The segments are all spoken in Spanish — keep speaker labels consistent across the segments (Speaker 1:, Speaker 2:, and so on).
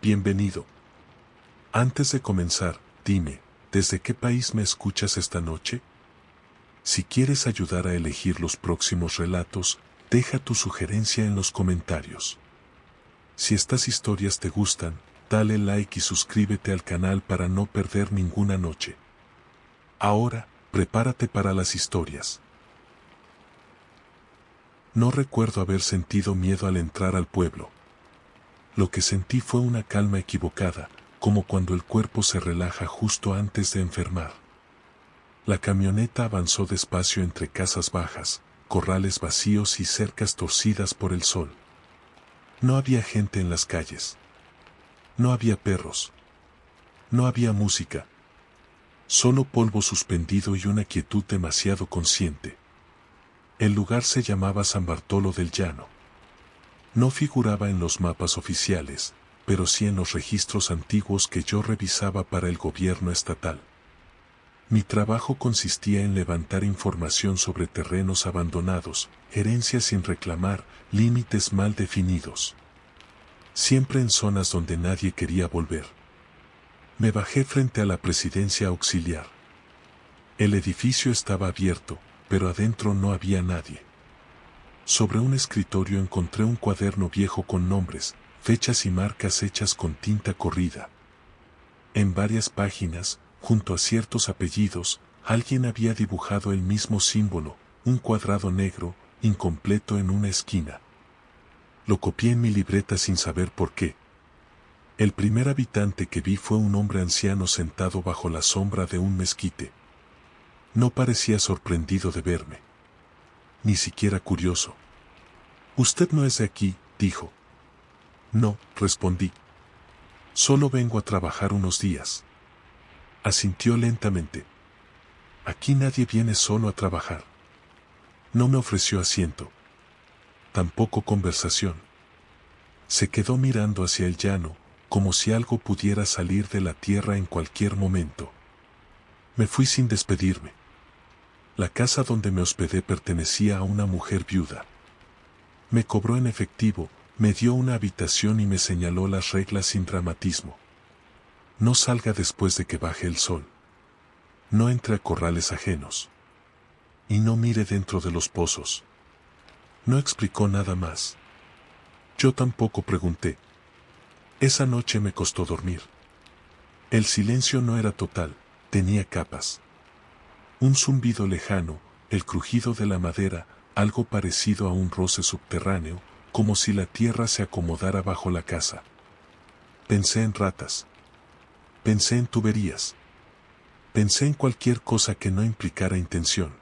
Speaker 1: Bienvenido. Antes de comenzar, dime, ¿desde qué país me escuchas esta noche? Si quieres ayudar a elegir los próximos relatos, deja tu sugerencia en los comentarios. Si estas historias te gustan, dale like y suscríbete al canal para no perder ninguna noche. Ahora, prepárate para las historias. No recuerdo haber sentido miedo al entrar al pueblo. Lo que sentí fue una calma equivocada, como cuando el cuerpo se relaja justo antes de enfermar. La camioneta avanzó despacio entre casas bajas, corrales vacíos y cercas torcidas por el sol. No había gente en las calles. No había perros. No había música. Solo polvo suspendido y una quietud demasiado consciente. El lugar se llamaba San Bartolo del Llano. No figuraba en los mapas oficiales, pero sí en los registros antiguos que yo revisaba para el gobierno estatal. Mi trabajo consistía en levantar información sobre terrenos abandonados, herencias sin reclamar, límites mal definidos. Siempre en zonas donde nadie quería volver. Me bajé frente a la presidencia auxiliar. El edificio estaba abierto, pero adentro no había nadie. Sobre un escritorio encontré un cuaderno viejo con nombres, fechas y marcas hechas con tinta corrida. En varias páginas, junto a ciertos apellidos, alguien había dibujado el mismo símbolo, un cuadrado negro, incompleto en una esquina. Lo copié en mi libreta sin saber por qué. El primer habitante que vi fue un hombre anciano sentado bajo la sombra de un mezquite. No parecía sorprendido de verme. Ni siquiera curioso. «Usted no es de aquí», dijo. «No», respondí. «Solo vengo a trabajar unos días». Asintió lentamente. «Aquí nadie viene solo a trabajar». No me ofreció asiento. Tampoco conversación. Se quedó mirando hacia el llano, como si algo pudiera salir de la tierra en cualquier momento. Me fui sin despedirme. La casa donde me hospedé pertenecía a una mujer viuda. Me cobró en efectivo, me dio una habitación y me señaló las reglas sin dramatismo. No salga después de que baje el sol. No entre a corrales ajenos. Y no mire dentro de los pozos. No explicó nada más. Yo tampoco pregunté. Esa noche me costó dormir. El silencio no era total, tenía capas. Un zumbido lejano, el crujido de la madera, algo parecido a un roce subterráneo, como si la tierra se acomodara bajo la casa. Pensé en ratas. Pensé en tuberías. Pensé en cualquier cosa que no implicara intención.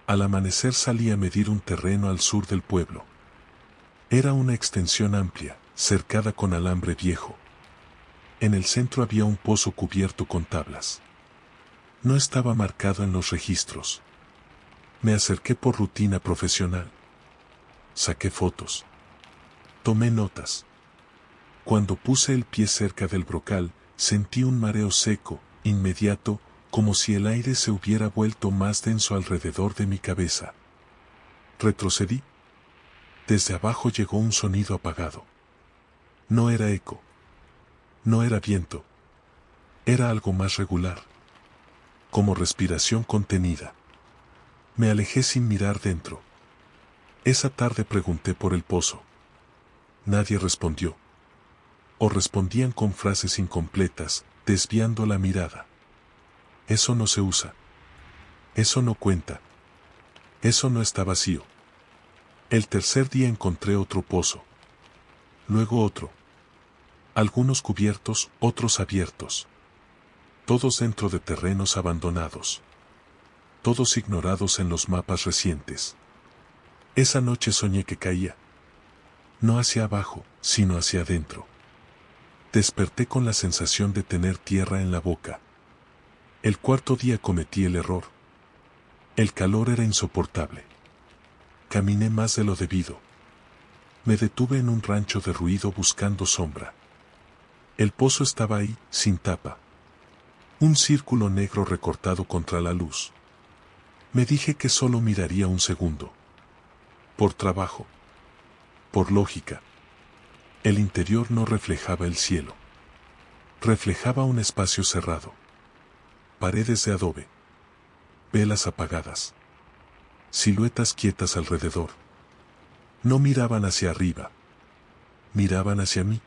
Speaker 1: Al amanecer salí a medir un terreno al sur del pueblo. Era una extensión amplia, cercada con alambre viejo. En el centro había un pozo cubierto con tablas. No estaba marcado en los registros. Me acerqué por rutina profesional. Saqué fotos. Tomé notas. Cuando puse el pie cerca del brocal, sentí un mareo seco, inmediato, como si el aire se hubiera vuelto más denso alrededor de mi cabeza. Retrocedí. Desde abajo llegó un sonido apagado. No era eco. No era viento. Era algo más regular. Como respiración contenida. Me alejé sin mirar dentro. Esa tarde pregunté por el pozo. Nadie respondió. O respondían con frases incompletas, desviando la mirada. Eso no se usa. Eso no cuenta. Eso no está vacío. El tercer día encontré otro pozo. Luego otro. Algunos cubiertos, otros abiertos. Todos dentro de terrenos abandonados. Todos ignorados en los mapas recientes. Esa noche soñé que caía. No hacia abajo, sino hacia adentro. Desperté con la sensación de tener tierra en la boca. El cuarto día cometí el error. El calor era insoportable. Caminé más de lo debido. Me detuve en un rancho de ruido buscando sombra. El pozo estaba ahí, sin tapa. Un círculo negro recortado contra la luz. Me dije que solo miraría un segundo. Por trabajo. Por lógica. El interior no reflejaba el cielo. Reflejaba un espacio cerrado. Paredes de adobe. Velas apagadas. Siluetas quietas alrededor. No miraban hacia arriba. Miraban hacia mí.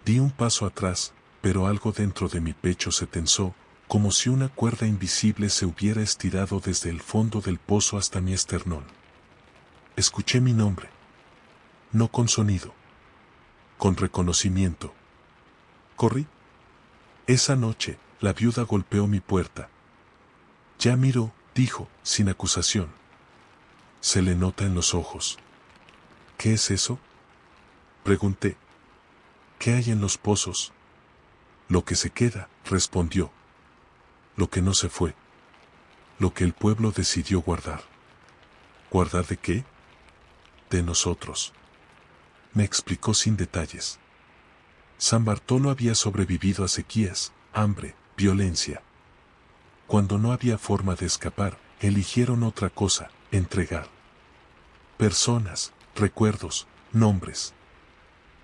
Speaker 1: Di un paso atrás, pero algo dentro de mi pecho se tensó, como si una cuerda invisible se hubiera estirado desde el fondo del pozo hasta mi esternón. Escuché mi nombre. No con sonido. Con reconocimiento. Corrí. Esa noche, la viuda golpeó mi puerta. Ya miró, dijo, sin acusación. Se le nota en los ojos. ¿Qué es eso? Pregunté. ¿Qué hay en los pozos? Lo que se queda, respondió. Lo que no se fue. Lo que el pueblo decidió guardar. ¿Guardar de qué? De nosotros. Me explicó sin detalles. San Bartolo había sobrevivido a sequías, hambre, violencia. Cuando no había forma de escapar, eligieron otra cosa, entregar. Personas, recuerdos, nombres.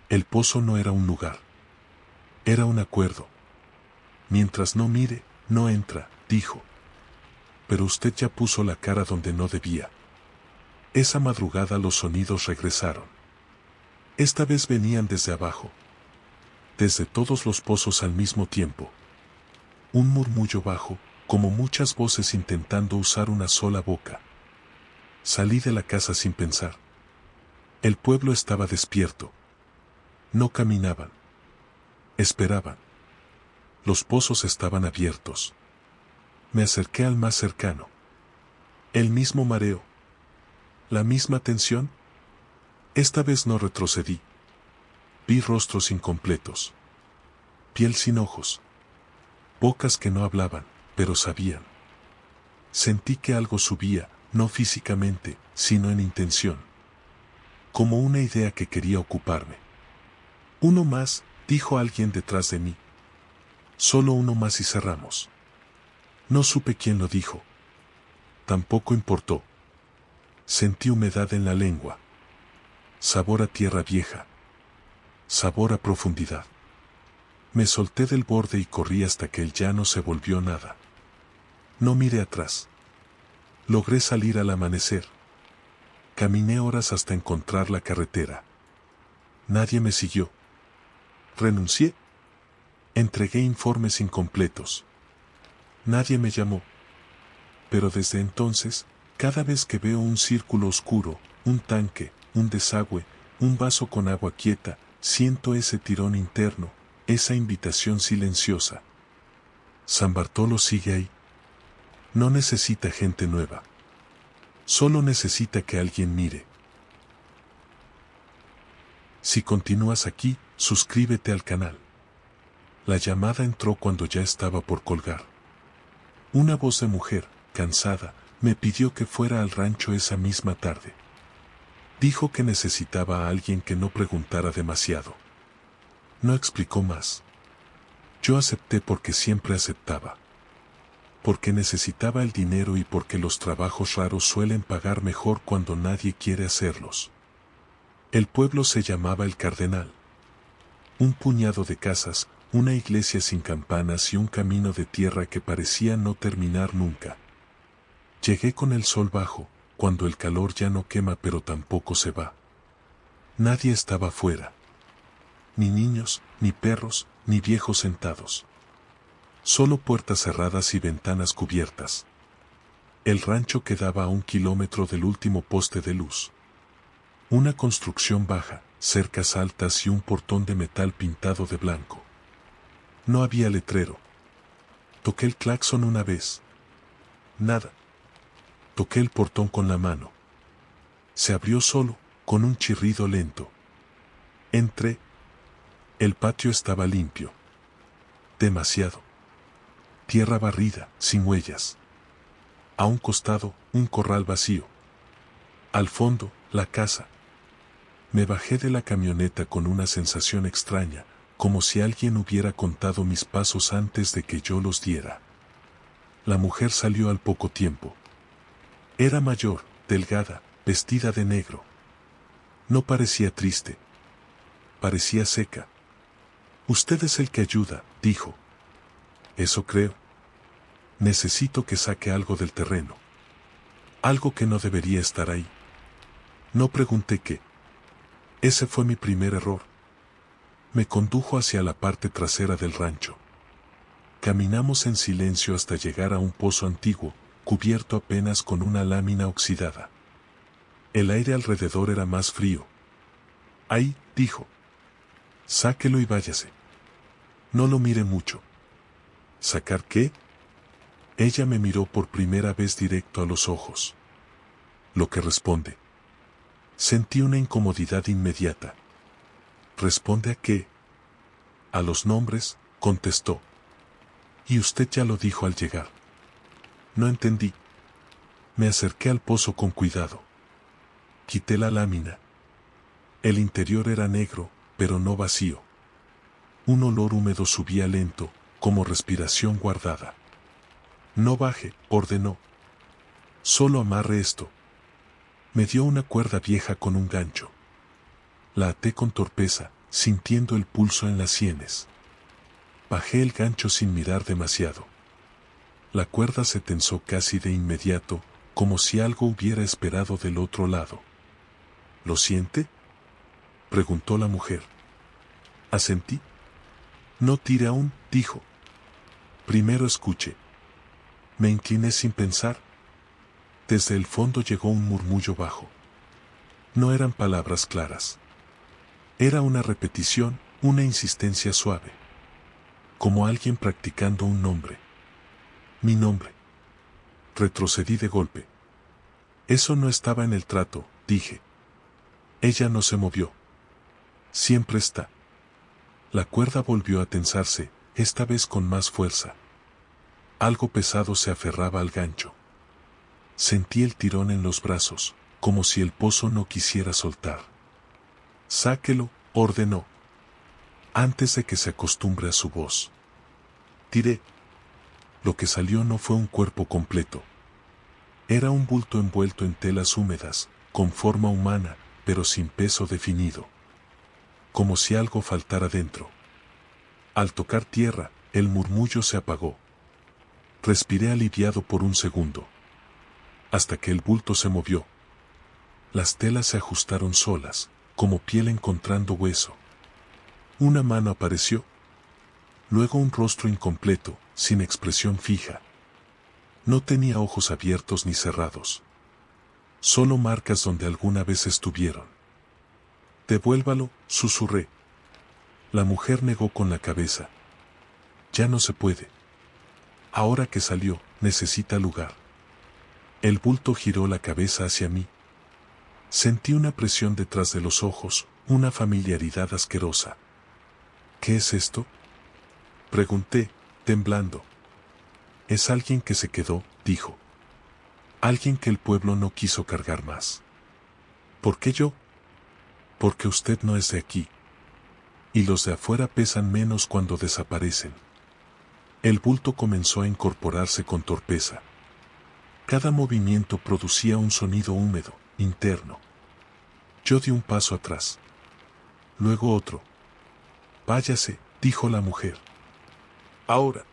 Speaker 1: El pozo no era un lugar. Era un acuerdo. Mientras no mire, no entra, dijo. Pero usted ya puso la cara donde no debía. Esa madrugada los sonidos regresaron. Esta vez venían desde abajo. Desde todos los pozos al mismo tiempo. Un murmullo bajo, como muchas voces intentando usar una sola boca. Salí de la casa sin pensar. El pueblo estaba despierto. No caminaban. Esperaban. Los pozos estaban abiertos. Me acerqué al más cercano. El mismo mareo. La misma tensión. Esta vez no retrocedí. Vi rostros incompletos. Piel sin ojos. Bocas que no hablaban, pero sabían. Sentí que algo subía, no físicamente, sino en intención. Como una idea que quería ocuparme. Uno más, dijo alguien detrás de mí. Solo uno más y cerramos. No supe quién lo dijo. Tampoco importó. Sentí humedad en la lengua. Sabor a tierra vieja. Sabor a profundidad. Me solté del borde y corrí hasta que el llano se volvió nada. No miré atrás. Logré salir al amanecer. Caminé horas hasta encontrar la carretera. Nadie me siguió. Renuncié. Entregué informes incompletos. Nadie me llamó. Pero desde entonces, cada vez que veo un círculo oscuro, un tanque, un desagüe, un vaso con agua quieta, siento ese tirón interno, esa invitación silenciosa. San Bartolo sigue ahí. No necesita gente nueva. Solo necesita que alguien mire. Si continúas aquí, suscríbete al canal. La llamada entró cuando ya estaba por colgar. Una voz de mujer, cansada, me pidió que fuera al rancho esa misma tarde. Dijo que necesitaba a alguien que no preguntara demasiado. No explicó más. Yo acepté porque siempre aceptaba. Porque necesitaba el dinero y porque los trabajos raros suelen pagar mejor cuando nadie quiere hacerlos. El pueblo se llamaba El Cardenal. Un puñado de casas, una iglesia sin campanas y un camino de tierra que parecía no terminar nunca. Llegué con el sol bajo, cuando el calor ya no quema pero tampoco se va. Nadie estaba afuera. Ni niños, ni perros, ni viejos sentados. Solo puertas cerradas y ventanas cubiertas. El rancho quedaba a 1 kilómetro del último poste de luz. Una construcción baja, cercas altas y un portón de metal pintado de blanco. No había letrero. Toqué el claxon una vez. Nada. Toqué el portón con la mano. Se abrió solo, con un chirrido lento. Entré. El patio estaba limpio. Demasiado. Tierra barrida, sin huellas. A un costado, un corral vacío. Al fondo, la casa. Me bajé de la camioneta con una sensación extraña, como si alguien hubiera contado mis pasos antes de que yo los diera. La mujer salió al poco tiempo. Era mayor, delgada, vestida de negro. No parecía triste. parecía seca. Usted es el que ayuda, dijo. Eso creo. Necesito que saque algo del terreno. Algo que no debería estar ahí. No pregunté qué. Ese fue mi primer error. Me condujo hacia la parte trasera del rancho. Caminamos en silencio hasta llegar a un pozo antiguo, cubierto apenas con una lámina oxidada. El aire alrededor era más frío. Ahí, dijo. Sáquelo y váyase. No lo mire mucho. ¿Sacar qué? Ella me miró por primera vez directo a los ojos. Lo que responde. Sentí una incomodidad inmediata. ¿Responde a qué? A los nombres, contestó. Y usted ya lo dijo al llegar. No entendí. Me acerqué al pozo con cuidado. Quité la lámina. El interior era negro, pero no vacío. Un olor húmedo subía lento, como respiración guardada. No baje, ordenó. Solo amarre esto. Me dio una cuerda vieja con un gancho. La até con torpeza, sintiendo el pulso en las sienes. Bajé el gancho sin mirar demasiado. La cuerda se tensó casi de inmediato, como si algo hubiera esperado del otro lado. ¿Lo siente?, preguntó la mujer. Asentí. No tire aún, dijo. Primero escuche. Me incliné sin pensar. Desde el fondo llegó un murmullo bajo. No eran palabras claras. Era una repetición, una insistencia suave. Como alguien practicando un nombre. Mi nombre. Retrocedí de golpe. Eso no estaba en el trato, dije. Ella no se movió. Siempre está. La cuerda volvió a tensarse, esta vez con más fuerza. Algo pesado se aferraba al gancho. Sentí el tirón en los brazos, como si el pozo no quisiera soltar. Sáquelo, ordenó. Antes de que se acostumbre a su voz. Tiré. Lo que salió no fue un cuerpo completo. Era un bulto envuelto en telas húmedas, con forma humana, pero sin peso definido. Como si algo faltara dentro. Al tocar tierra, el murmullo se apagó. Respiré aliviado por un segundo. Hasta que el bulto se movió. Las telas se ajustaron solas, como piel encontrando hueso. Una mano apareció. Luego un rostro incompleto, sin expresión fija. No tenía ojos abiertos ni cerrados. Solo marcas donde alguna vez estuvieron. Devuélvalo, susurré. La mujer negó con la cabeza. Ya no se puede. Ahora que salió, necesita lugar. El bulto giró la cabeza hacia mí. Sentí una presión detrás de los ojos, una familiaridad asquerosa. ¿Qué es esto?, pregunté, temblando. Es alguien que se quedó, dijo. Alguien que el pueblo no quiso cargar más. ¿Por qué yo? Porque usted no es de aquí. Y los de afuera pesan menos cuando desaparecen. El bulto comenzó a incorporarse con torpeza. Cada movimiento producía un sonido húmedo, interno. Yo di un paso atrás. Luego otro. Váyase, dijo la mujer. Ahora.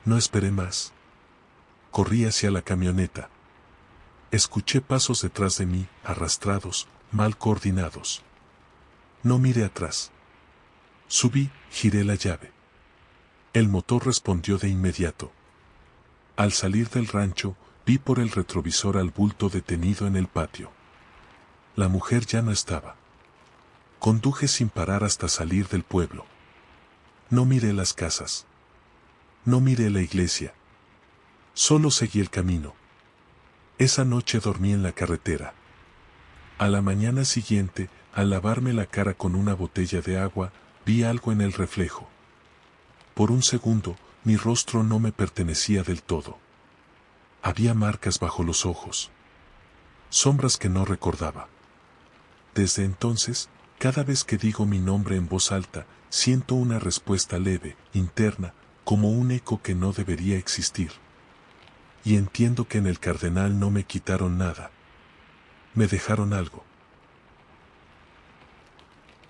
Speaker 1: No esperé más. Corrí hacia la camioneta. Escuché pasos detrás de mí, arrastrados, mal coordinados. No miré atrás. Subí, giré la llave. El motor respondió de inmediato. Al salir del rancho, vi por el retrovisor al bulto detenido en el patio. La mujer ya no estaba. Conduje sin parar hasta salir del pueblo. No miré las casas. No miré la iglesia. Solo seguí el camino. Esa noche dormí en la carretera. A la mañana siguiente, al lavarme la cara con una botella de agua, vi algo en el reflejo. Por un segundo, mi rostro no me pertenecía del todo. Había marcas bajo los ojos. Sombras que no recordaba. Desde entonces, cada vez que digo mi nombre en voz alta, siento una respuesta leve, interna, como un eco que no debería existir. Y entiendo que en el Cardenal no me quitaron nada. Me dejaron algo.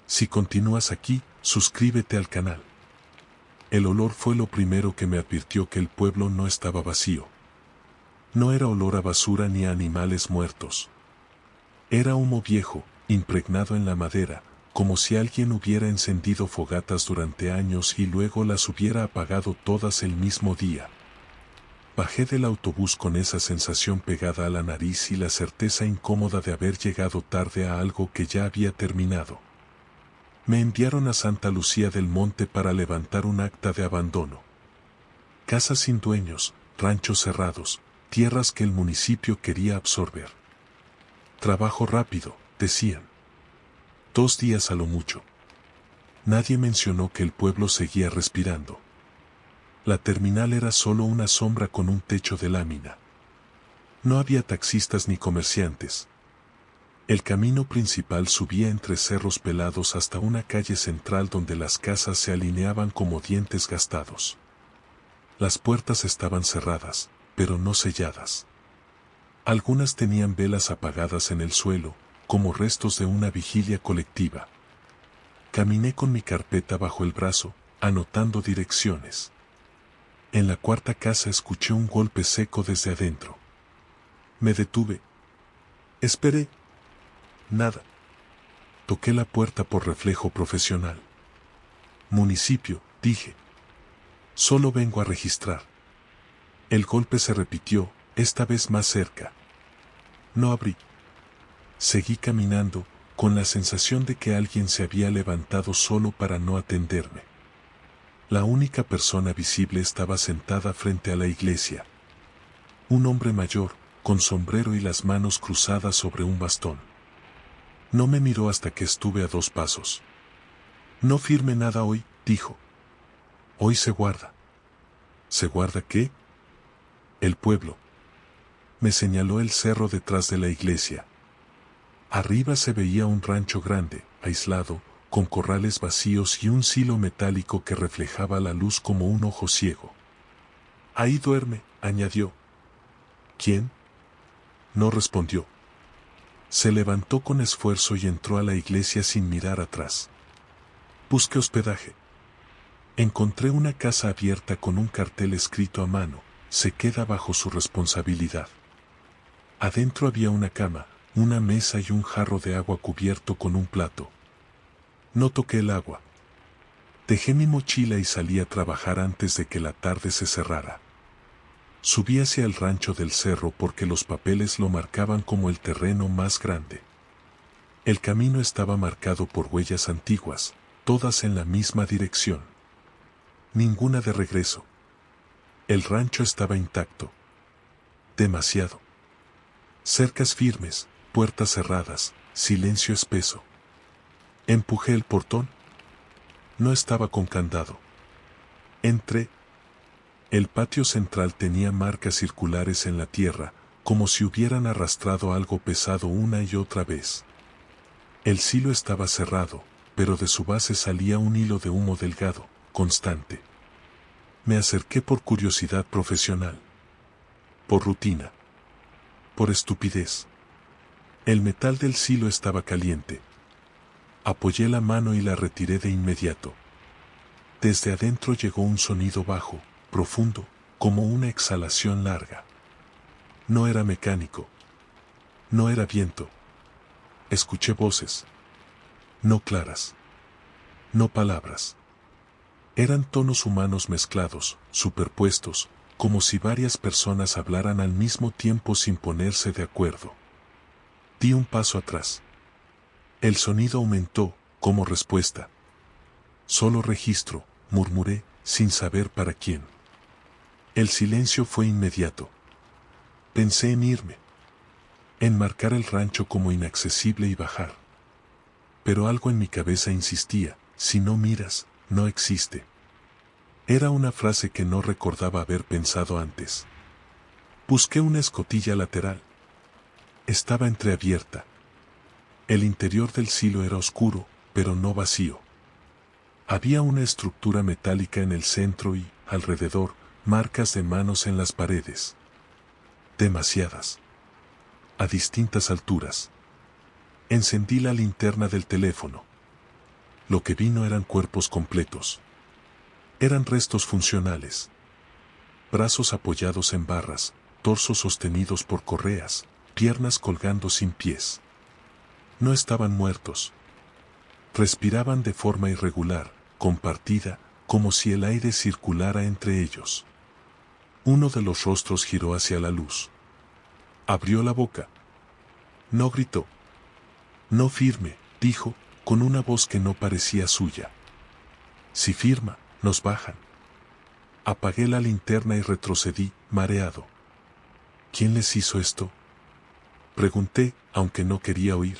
Speaker 1: Si continúas aquí, suscríbete al canal. El olor fue lo primero que me advirtió que el pueblo no estaba vacío. No era olor a basura ni a animales muertos. Era humo viejo, impregnado en la madera, como si alguien hubiera encendido fogatas durante años y luego las hubiera apagado todas el mismo día. Bajé del autobús con esa sensación pegada a la nariz y la certeza incómoda de haber llegado tarde a algo que ya había terminado. Me enviaron a Santa Lucía del Monte para levantar un acta de abandono. Casas sin dueños, ranchos cerrados, tierras que el municipio quería absorber. Trabajo rápido, decían. 2 días a lo mucho. Nadie mencionó que el pueblo seguía respirando. La terminal era solo una sombra con un techo de lámina. No había taxistas ni comerciantes. El camino principal subía entre cerros pelados hasta una calle central donde las casas se alineaban como dientes gastados. Las puertas estaban cerradas, pero no selladas. Algunas tenían velas apagadas en el suelo, como restos de una vigilia colectiva. Caminé con mi carpeta bajo el brazo, anotando direcciones. En la cuarta casa escuché un golpe seco desde adentro. Me detuve. Esperé. Nada. Toqué la puerta por reflejo profesional. Municipio, dije. Solo vengo a registrar. El golpe se repitió, esta vez más cerca. No abrí. Seguí caminando, con la sensación de que alguien se había levantado solo para no atenderme. La única persona visible estaba sentada frente a la iglesia. Un hombre mayor, con sombrero y las manos cruzadas sobre un bastón. No me miró hasta que estuve a 2 pasos. No firme nada hoy, dijo. Hoy se guarda. ¿Se guarda qué? El pueblo. Me señaló el cerro detrás de la iglesia. Arriba se veía un rancho grande, aislado, con corrales vacíos y un silo metálico que reflejaba la luz como un ojo ciego. Ahí duerme, añadió. ¿Quién? No respondió. Se levantó con esfuerzo y entró a la iglesia sin mirar atrás. Busqué hospedaje. Encontré una casa abierta con un cartel escrito a mano, se queda bajo su responsabilidad. Adentro había una cama, una mesa y un jarro de agua cubierto con un plato. No toqué el agua. Dejé mi mochila y salí a trabajar antes de que la tarde se cerrara. Subí hacia el rancho del cerro porque los papeles lo marcaban como el terreno más grande. El camino estaba marcado por huellas antiguas, todas en la misma dirección. Ninguna de regreso. El rancho estaba intacto. Demasiado. Cercas firmes, puertas cerradas, silencio espeso. Empujé el portón. No estaba con candado. Entré. El patio central tenía marcas circulares en la tierra, como si hubieran arrastrado algo pesado una y otra vez. El silo estaba cerrado, pero de su base salía un hilo de humo delgado, constante. Me acerqué por curiosidad profesional. Por rutina. Por estupidez. El metal del silo estaba caliente. Apoyé la mano y la retiré de inmediato. Desde adentro llegó un sonido bajo, profundo, como una exhalación larga. No era mecánico. No era viento. Escuché voces. No claras. No palabras. Eran tonos humanos mezclados, superpuestos, como si varias personas hablaran al mismo tiempo sin ponerse de acuerdo. Di un paso atrás. El sonido aumentó, como respuesta. Solo registro, murmuré, sin saber para quién. El silencio fue inmediato. Pensé en irme. En marcar el rancho como inaccesible y bajar. Pero algo en mi cabeza insistía, si no miras, no existe. Era una frase que no recordaba haber pensado antes. Busqué una escotilla lateral. Estaba entreabierta. El interior del silo era oscuro, pero no vacío. Había una estructura metálica en el centro y, alrededor, marcas de manos en las paredes. Demasiadas. A distintas alturas. Encendí la linterna del teléfono. Lo que vi no eran cuerpos completos. Eran restos funcionales. Brazos apoyados en barras, torsos sostenidos por correas, piernas colgando sin pies. No estaban muertos. Respiraban de forma irregular, compartida, como si el aire circulara entre ellos. Uno de los rostros giró hacia la luz. Abrió la boca. No gritó. No firme, dijo, con una voz que no parecía suya. Si firma, nos bajan. Apagué la linterna y retrocedí, mareado. ¿Quién les hizo esto? Pregunté, aunque no quería oír.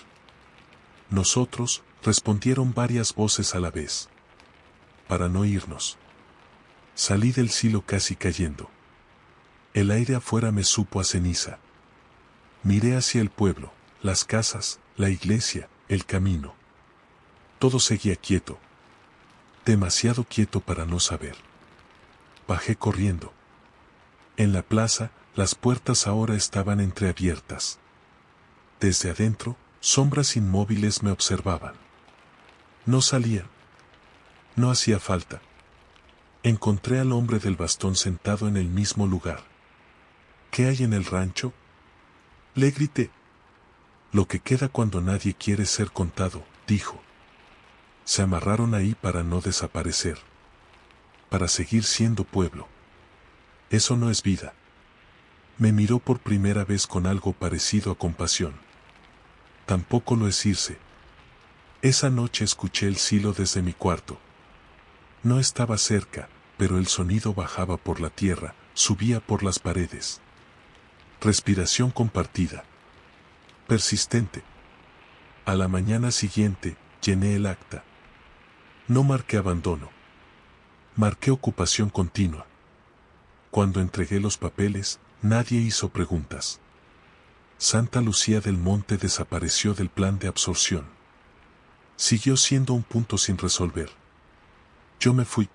Speaker 1: Nosotros, respondieron varias voces a la vez. Para no irnos. Salí del silo casi cayendo. El aire afuera me supo a ceniza. Miré hacia el pueblo, las casas, la iglesia, el camino. Todo seguía quieto. Demasiado quieto para no saber. Bajé corriendo. En la plaza, las puertas ahora estaban entreabiertas. Desde adentro, sombras inmóviles me observaban. No salían. No hacía falta. Encontré al hombre del bastón sentado en el mismo lugar. ¿Qué hay en el rancho? Le grité. Lo que queda cuando nadie quiere ser contado, dijo. Se amarraron ahí para no desaparecer. Para seguir siendo pueblo. Eso no es vida. Me miró por primera vez con algo parecido a compasión. Tampoco lo es irse. Esa noche escuché el silo desde mi cuarto. No estaba cerca, pero el sonido bajaba por la tierra, subía por las paredes. Respiración compartida. Persistente. A la mañana siguiente, llené el acta. No marqué abandono. Marqué ocupación continua. Cuando entregué los papeles, nadie hizo preguntas. Santa Lucía del Monte desapareció del plan de absorción. Siguió siendo un punto sin resolver. Yo me fui.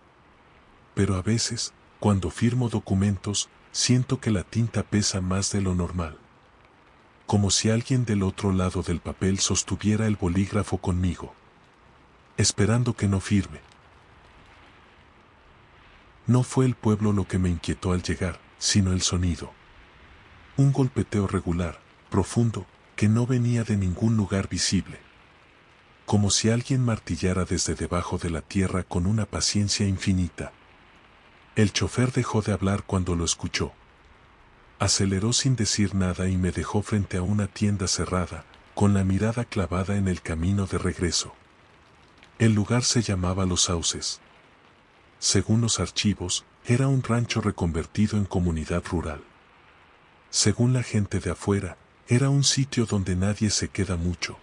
Speaker 1: Pero a veces, cuando firmo documentos, siento que la tinta pesa más de lo normal. Como si alguien del otro lado del papel sostuviera el bolígrafo conmigo. Esperando que no firme. No fue el pueblo lo que me inquietó al llegar, sino el sonido. Un golpeteo regular, profundo, que no venía de ningún lugar visible. Como si alguien martillara desde debajo de la tierra con una paciencia infinita. El chofer dejó de hablar cuando lo escuchó. Aceleró sin decir nada y me dejó frente a una tienda cerrada, con la mirada clavada en el camino de regreso. El lugar se llamaba Los Sauces. Según los archivos, era un rancho reconvertido en comunidad rural. Según la gente de afuera, era un sitio donde nadie se queda mucho.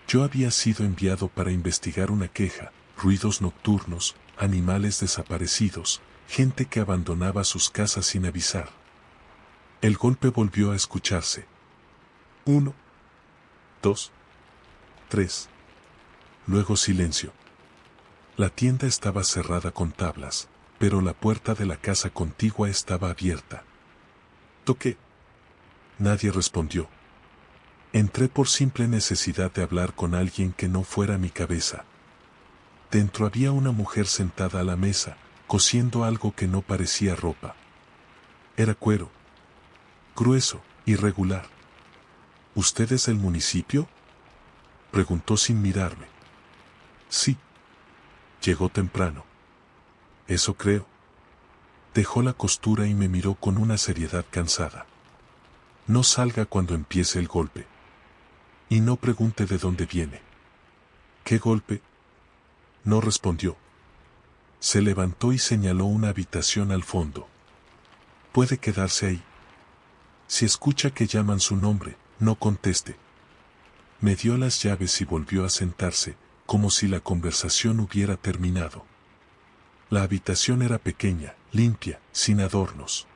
Speaker 1: Yo había sido enviado para investigar una queja, ruidos nocturnos, animales desaparecidos, gente que abandonaba sus casas sin avisar. El golpe volvió a escucharse. 1, 2, 3. Luego silencio. La tienda estaba cerrada con tablas, pero la puerta de la casa contigua estaba abierta. Toqué. Nadie respondió. Entré por simple necesidad de hablar con alguien que no fuera mi cabeza. Dentro había una mujer sentada a la mesa, cosiendo algo que no parecía ropa. Era cuero. Grueso, irregular. ¿Usted es del municipio? Preguntó sin mirarme. Sí. Llegó temprano. Eso creo. Dejó la costura y me miró con una seriedad cansada. No salga cuando empiece el golpe. Y no pregunte de dónde viene. ¿Qué golpe? No respondió. Se levantó y señaló una habitación al fondo. Puede quedarse ahí. Si escucha que llaman su nombre, no conteste. Me dio las llaves y volvió a sentarse, como si la conversación hubiera terminado. La habitación era pequeña, limpia, sin adornos.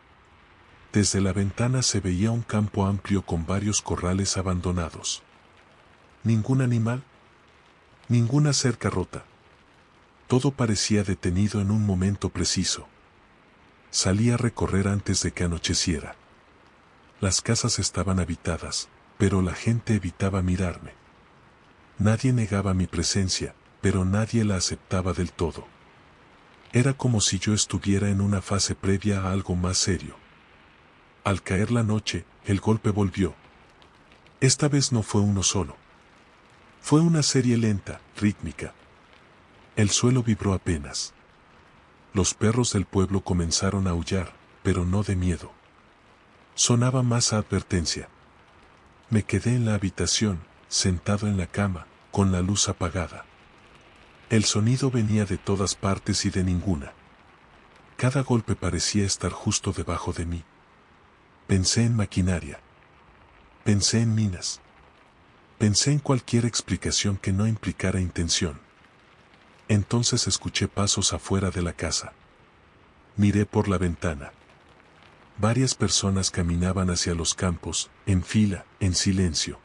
Speaker 1: Desde la ventana se veía un campo amplio con varios corrales abandonados. Ningún animal. Ninguna cerca rota. Todo parecía detenido en un momento preciso. Salí a recorrer antes de que anocheciera. Las casas estaban habitadas, pero la gente evitaba mirarme. Nadie negaba mi presencia, pero nadie la aceptaba del todo. Era como si yo estuviera en una fase previa a algo más serio. Al caer la noche, el golpe volvió. Esta vez no fue uno solo. Fue una serie lenta, rítmica. El suelo vibró apenas. Los perros del pueblo comenzaron a aullar, pero no de miedo. Sonaba más a advertencia. Me quedé en la habitación, sentado en la cama, con la luz apagada. El sonido venía de todas partes y de ninguna. Cada golpe parecía estar justo debajo de mí. Pensé en maquinaria. Pensé en minas. Pensé en cualquier explicación que no implicara intención. Entonces escuché pasos afuera de la casa. Miré por la ventana. Varias personas caminaban hacia los campos, en fila, en silencio.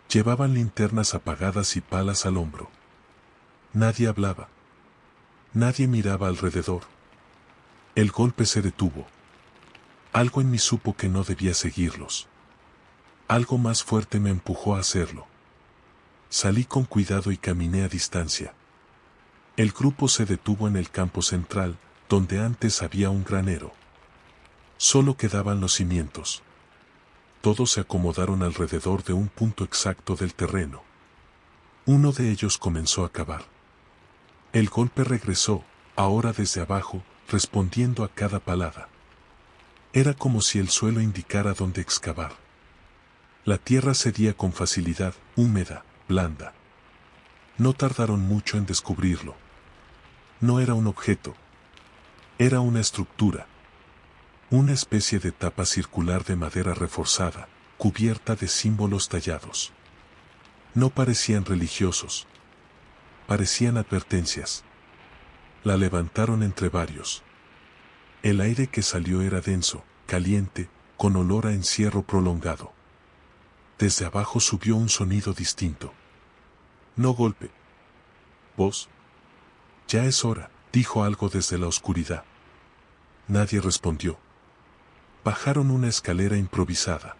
Speaker 1: Llevaban linternas apagadas y palas al hombro. Nadie hablaba. Nadie miraba alrededor. El golpe se detuvo. Algo en mí supo que no debía seguirlos. Algo más fuerte me empujó a hacerlo. Salí con cuidado y caminé a distancia. El grupo se detuvo en el campo central, donde antes había un granero. Solo quedaban los cimientos. Todos se acomodaron alrededor de un punto exacto del terreno. Uno de ellos comenzó a cavar. El golpe regresó, ahora desde abajo, respondiendo a cada palada. Era como si el suelo indicara dónde excavar. La tierra cedía con facilidad, húmeda, blanda. No tardaron mucho en descubrirlo. No era un objeto. Era una estructura. Una especie de tapa circular de madera reforzada, cubierta de símbolos tallados. No parecían religiosos. Parecían advertencias. La levantaron entre varios. El aire que salió era denso, caliente, con olor a encierro prolongado. Desde abajo subió un sonido distinto. No golpe. Voz. Ya es hora, dijo algo desde la oscuridad. Nadie respondió. Bajaron una escalera improvisada.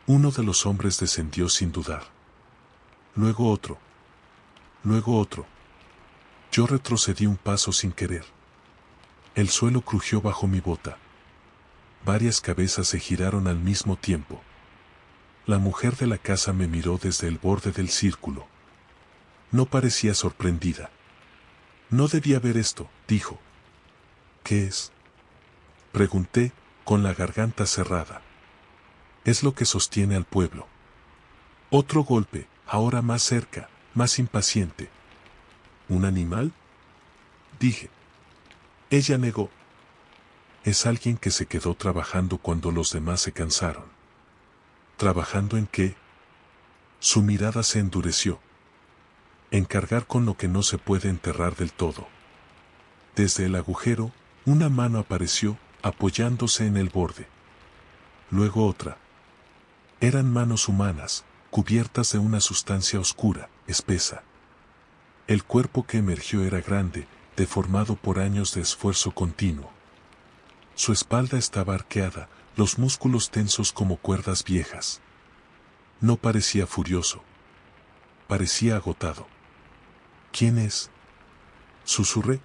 Speaker 1: Uno de los hombres descendió sin dudar. Luego otro. Luego otro. Yo retrocedí un paso sin querer. El suelo crujió bajo mi bota. Varias cabezas se giraron al mismo tiempo. La mujer de la casa me miró desde el borde del círculo. No parecía sorprendida. No debía ver esto, dijo. ¿Qué es? Pregunté, con la garganta cerrada. Es lo que sostiene al pueblo. Otro golpe, ahora más cerca, más impaciente. ¿Un animal? Dije. Ella negó. Es alguien que se quedó trabajando cuando los demás se cansaron. ¿Trabajando en qué? Su mirada se endureció. En cargar con lo que no se puede enterrar del todo. Desde el agujero, una mano apareció, apoyándose en el borde. Luego otra. Eran manos humanas, cubiertas de una sustancia oscura, espesa. El cuerpo que emergió era grande, deformado por años de esfuerzo continuo. Su espalda estaba arqueada, los músculos tensos como cuerdas viejas. No parecía furioso. Parecía agotado. ¿Quién es? Susurré.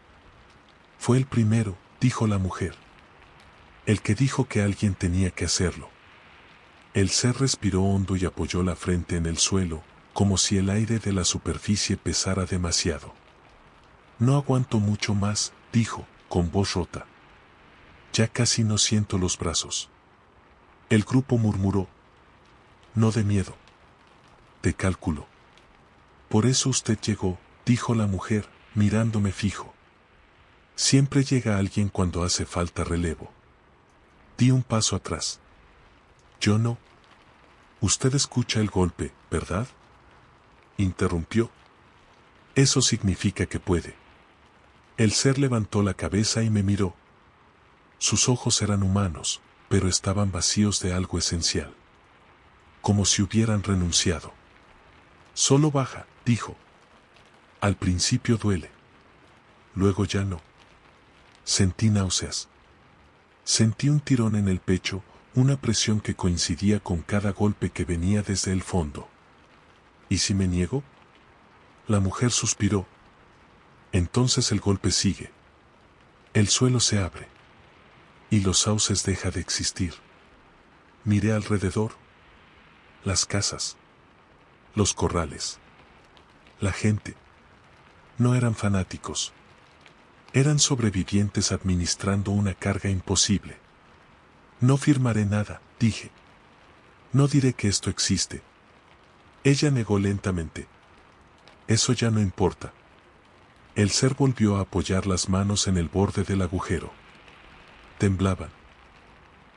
Speaker 1: Fue el primero, dijo la mujer. El que dijo que alguien tenía que hacerlo. El ser respiró hondo y apoyó la frente en el suelo, como si el aire de la superficie pesara demasiado. No aguanto mucho más, dijo, con voz rota. Ya casi no siento los brazos. El grupo murmuró. No de miedo. De cálculo. Por eso usted llegó, dijo la mujer, mirándome fijo. Siempre llega alguien cuando hace falta relevo. Di un paso atrás. Yo no. Usted escucha el golpe, ¿verdad? Interrumpió. Eso significa que puede. El ser levantó la cabeza y me miró. Sus ojos eran humanos, pero estaban vacíos de algo esencial. Como si hubieran renunciado. Solo baja, dijo. Al principio duele. Luego ya no. Sentí náuseas. Sentí un tirón en el pecho, una presión que coincidía con cada golpe que venía desde el fondo. ¿Y si me niego? La mujer suspiró. Entonces el golpe sigue. El suelo se abre. Y los sauces deja de existir. Miré alrededor. Las casas. Los corrales. La gente. No eran fanáticos. Eran sobrevivientes administrando una carga imposible. No firmaré nada, dije. No diré que esto existe. Ella negó lentamente. Eso ya no importa. El ser volvió a apoyar las manos en el borde del agujero. Temblaban.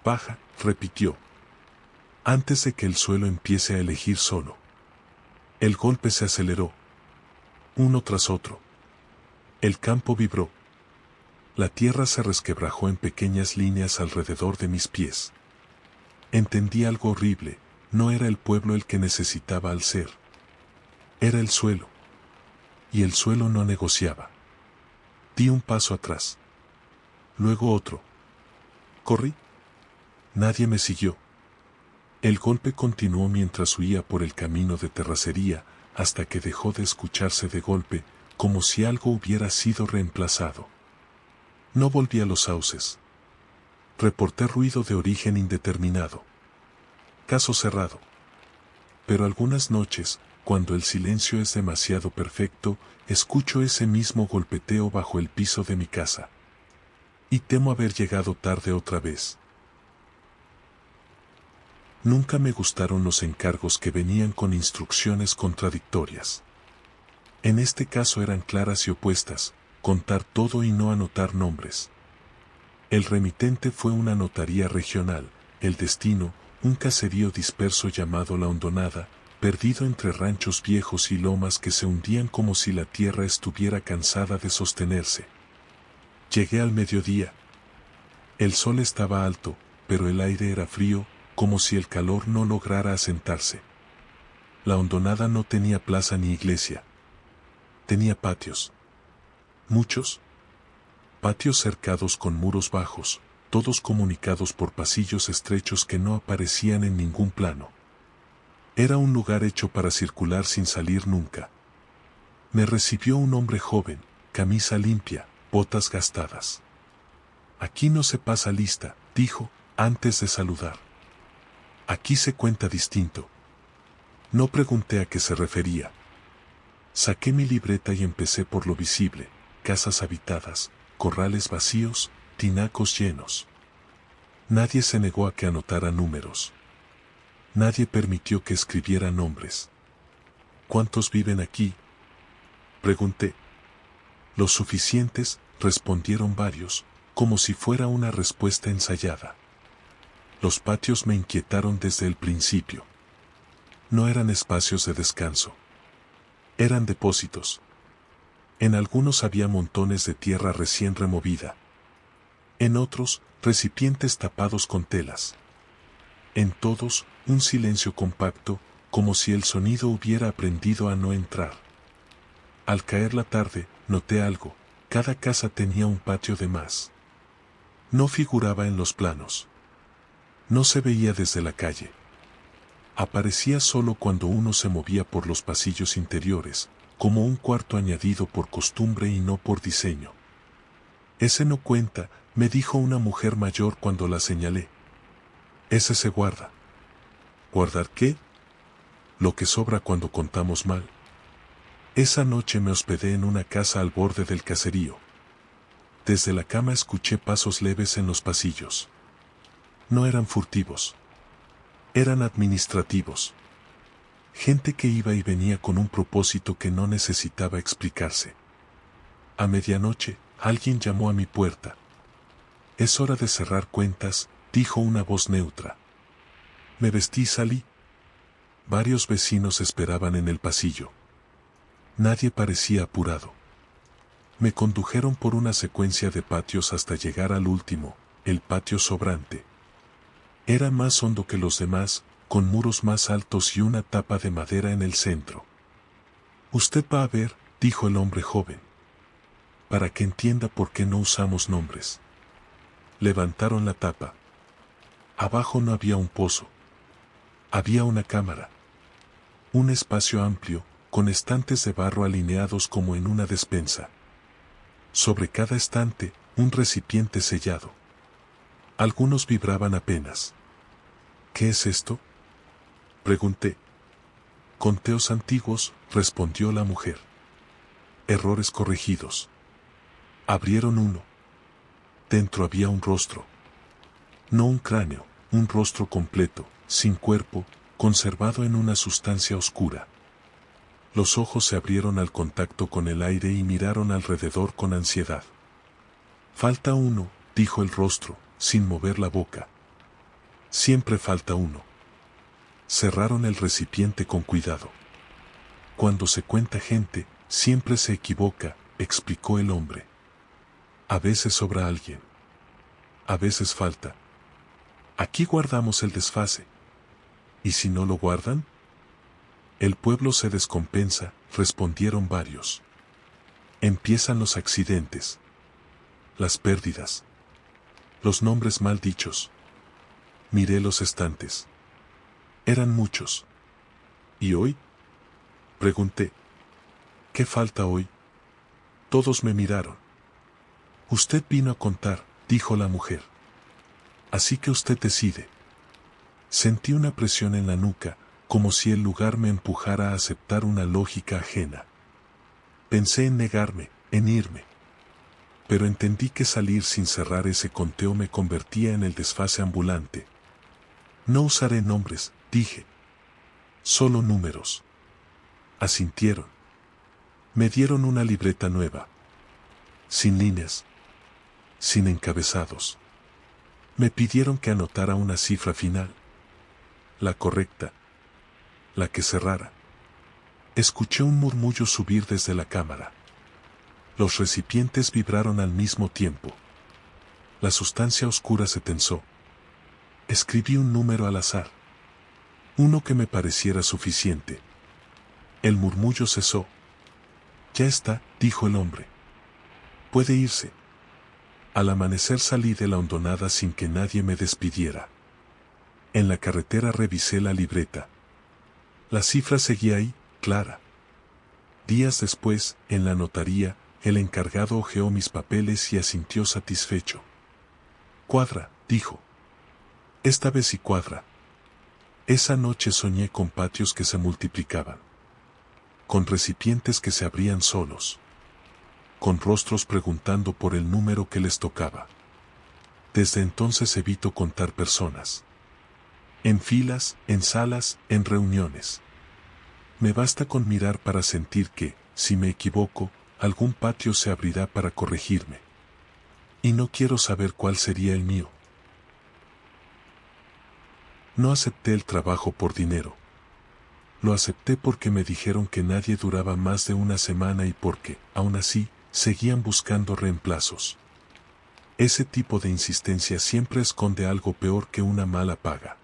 Speaker 1: Baja, repitió. Antes de que el suelo empiece a elegir solo. El golpe se aceleró. Uno tras otro. El campo vibró. La tierra se resquebrajó en pequeñas líneas alrededor de mis pies. Entendí algo horrible, no era el pueblo el que necesitaba al ser. Era el suelo. Y el suelo no negociaba. Di un paso atrás. Luego otro. Corrí. Nadie me siguió. El golpe continuó mientras huía por el camino de terracería, hasta que dejó de escucharse de golpe, como si algo hubiera sido reemplazado. No volví a los sauces. Reporté ruido de origen indeterminado. Caso cerrado. Pero algunas noches, cuando el silencio es demasiado perfecto, escucho ese mismo golpeteo bajo el piso de mi casa. Y temo haber llegado tarde otra vez. Nunca me gustaron los encargos que venían con instrucciones contradictorias. En este caso eran claras y opuestas, contar todo y no anotar nombres. El remitente fue una notaría regional, el destino, un caserío disperso llamado La Hondonada, perdido entre ranchos viejos y lomas que se hundían como si la tierra estuviera cansada de sostenerse. Llegué al mediodía. El sol estaba alto, pero el aire era frío, como si el calor no lograra asentarse. La Hondonada no tenía plaza ni iglesia. Tenía patios. Muchos. Patios cercados con muros bajos, todos comunicados por pasillos estrechos que no aparecían en ningún plano. Era un lugar hecho para circular sin salir nunca. Me recibió un hombre joven, camisa limpia, botas gastadas. Aquí no se pasa lista, dijo, antes de saludar. Aquí se cuenta distinto. No pregunté a qué se refería. Saqué mi libreta y empecé por lo visible, casas habitadas, corrales vacíos, tinacos llenos. Nadie se negó a que anotara números. Nadie permitió que escribiera nombres. ¿Cuántos viven aquí?, pregunté. Los suficientes, respondieron varios, como si fuera una respuesta ensayada. Los patios me inquietaron desde el principio. No eran espacios de descanso. Eran depósitos. En algunos había montones de tierra recién removida. En otros, recipientes tapados con telas. En todos, un silencio compacto, como si el sonido hubiera aprendido a no entrar. Al caer la tarde, noté algo: cada casa tenía un patio de más. No figuraba en los planos. No se veía desde la calle. Aparecía solo cuando uno se movía por los pasillos interiores, como un cuarto añadido por costumbre y no por diseño. Ese no cuenta, me dijo una mujer mayor cuando la señalé. Ese se guarda. ¿Guardar qué? Lo que sobra cuando contamos mal. Esa noche me hospedé en una casa al borde del caserío. Desde la cama escuché pasos leves en los pasillos. No eran furtivos. Eran administrativos. Gente que iba y venía con un propósito que no necesitaba explicarse. A medianoche, alguien llamó a mi puerta. Es hora de cerrar cuentas, dijo una voz neutra. Me vestí y salí. Varios vecinos esperaban en el pasillo. Nadie parecía apurado. Me condujeron por una secuencia de patios hasta llegar al último, el patio sobrante. Era más hondo que los demás, con muros más altos y una tapa de madera en el centro. Usted va a ver, dijo el hombre joven. Para que entienda por qué no usamos nombres. Levantaron la tapa. Abajo no había un pozo. Había una cámara. Un espacio amplio, con estantes de barro alineados como en una despensa. Sobre cada estante, un recipiente sellado. Algunos vibraban apenas. ¿Qué es esto?, pregunté. Conteos antiguos, respondió la mujer. Errores corregidos. Abrieron uno. Dentro había un rostro. No un cráneo, un rostro completo, sin cuerpo, conservado en una sustancia oscura. Los ojos se abrieron al contacto con el aire y miraron alrededor con ansiedad. Falta uno, dijo el rostro, sin mover la boca. Siempre falta uno. Cerraron el recipiente con cuidado. Cuando se cuenta gente, siempre se equivoca, explicó el hombre. A veces sobra alguien. A veces falta. Aquí guardamos el desfase. ¿Y si no lo guardan? El pueblo se descompensa, respondieron varios. Empiezan los accidentes. Las pérdidas. Los nombres mal dichos. Miré los estantes. Eran muchos. ¿Y hoy?, pregunté. ¿Qué falta hoy? Todos me miraron. Usted vino a contar, dijo la mujer. Así que usted decide. Sentí una presión en la nuca, como si el lugar me empujara a aceptar una lógica ajena. Pensé en negarme, en irme. Pero entendí que salir sin cerrar ese conteo me convertía en el desfase ambulante. No usaré nombres, dije. Solo números. Asintieron. Me dieron una libreta nueva. Sin líneas. Sin encabezados. Me pidieron que anotara una cifra final. La correcta. La que cerrara. Escuché un murmullo subir desde la cámara. Los recipientes vibraron al mismo tiempo. La sustancia oscura se tensó. Escribí un número al azar. Uno que me pareciera suficiente. El murmullo cesó. Ya está, dijo el hombre. Puede irse. Al amanecer salí de la hondonada sin que nadie me despidiera. En la carretera revisé la libreta. La cifra seguía ahí, clara. Días después, en la notaría, el encargado hojeó mis papeles y asintió satisfecho. Cuadra, dijo. Esta vez sí cuadra. Esa noche soñé con patios que se multiplicaban. Con recipientes que se abrían solos. Con rostros preguntando por el número que les tocaba. Desde entonces evito contar personas. En filas, en salas, en reuniones. Me basta con mirar para sentir que, si me equivoco, algún patio se abrirá para corregirme. Y no quiero saber cuál sería el mío. No acepté el trabajo por dinero. Lo acepté porque me dijeron que nadie duraba más de una semana y porque, aún así, seguían buscando reemplazos. Ese tipo de insistencia siempre esconde algo peor que una mala paga.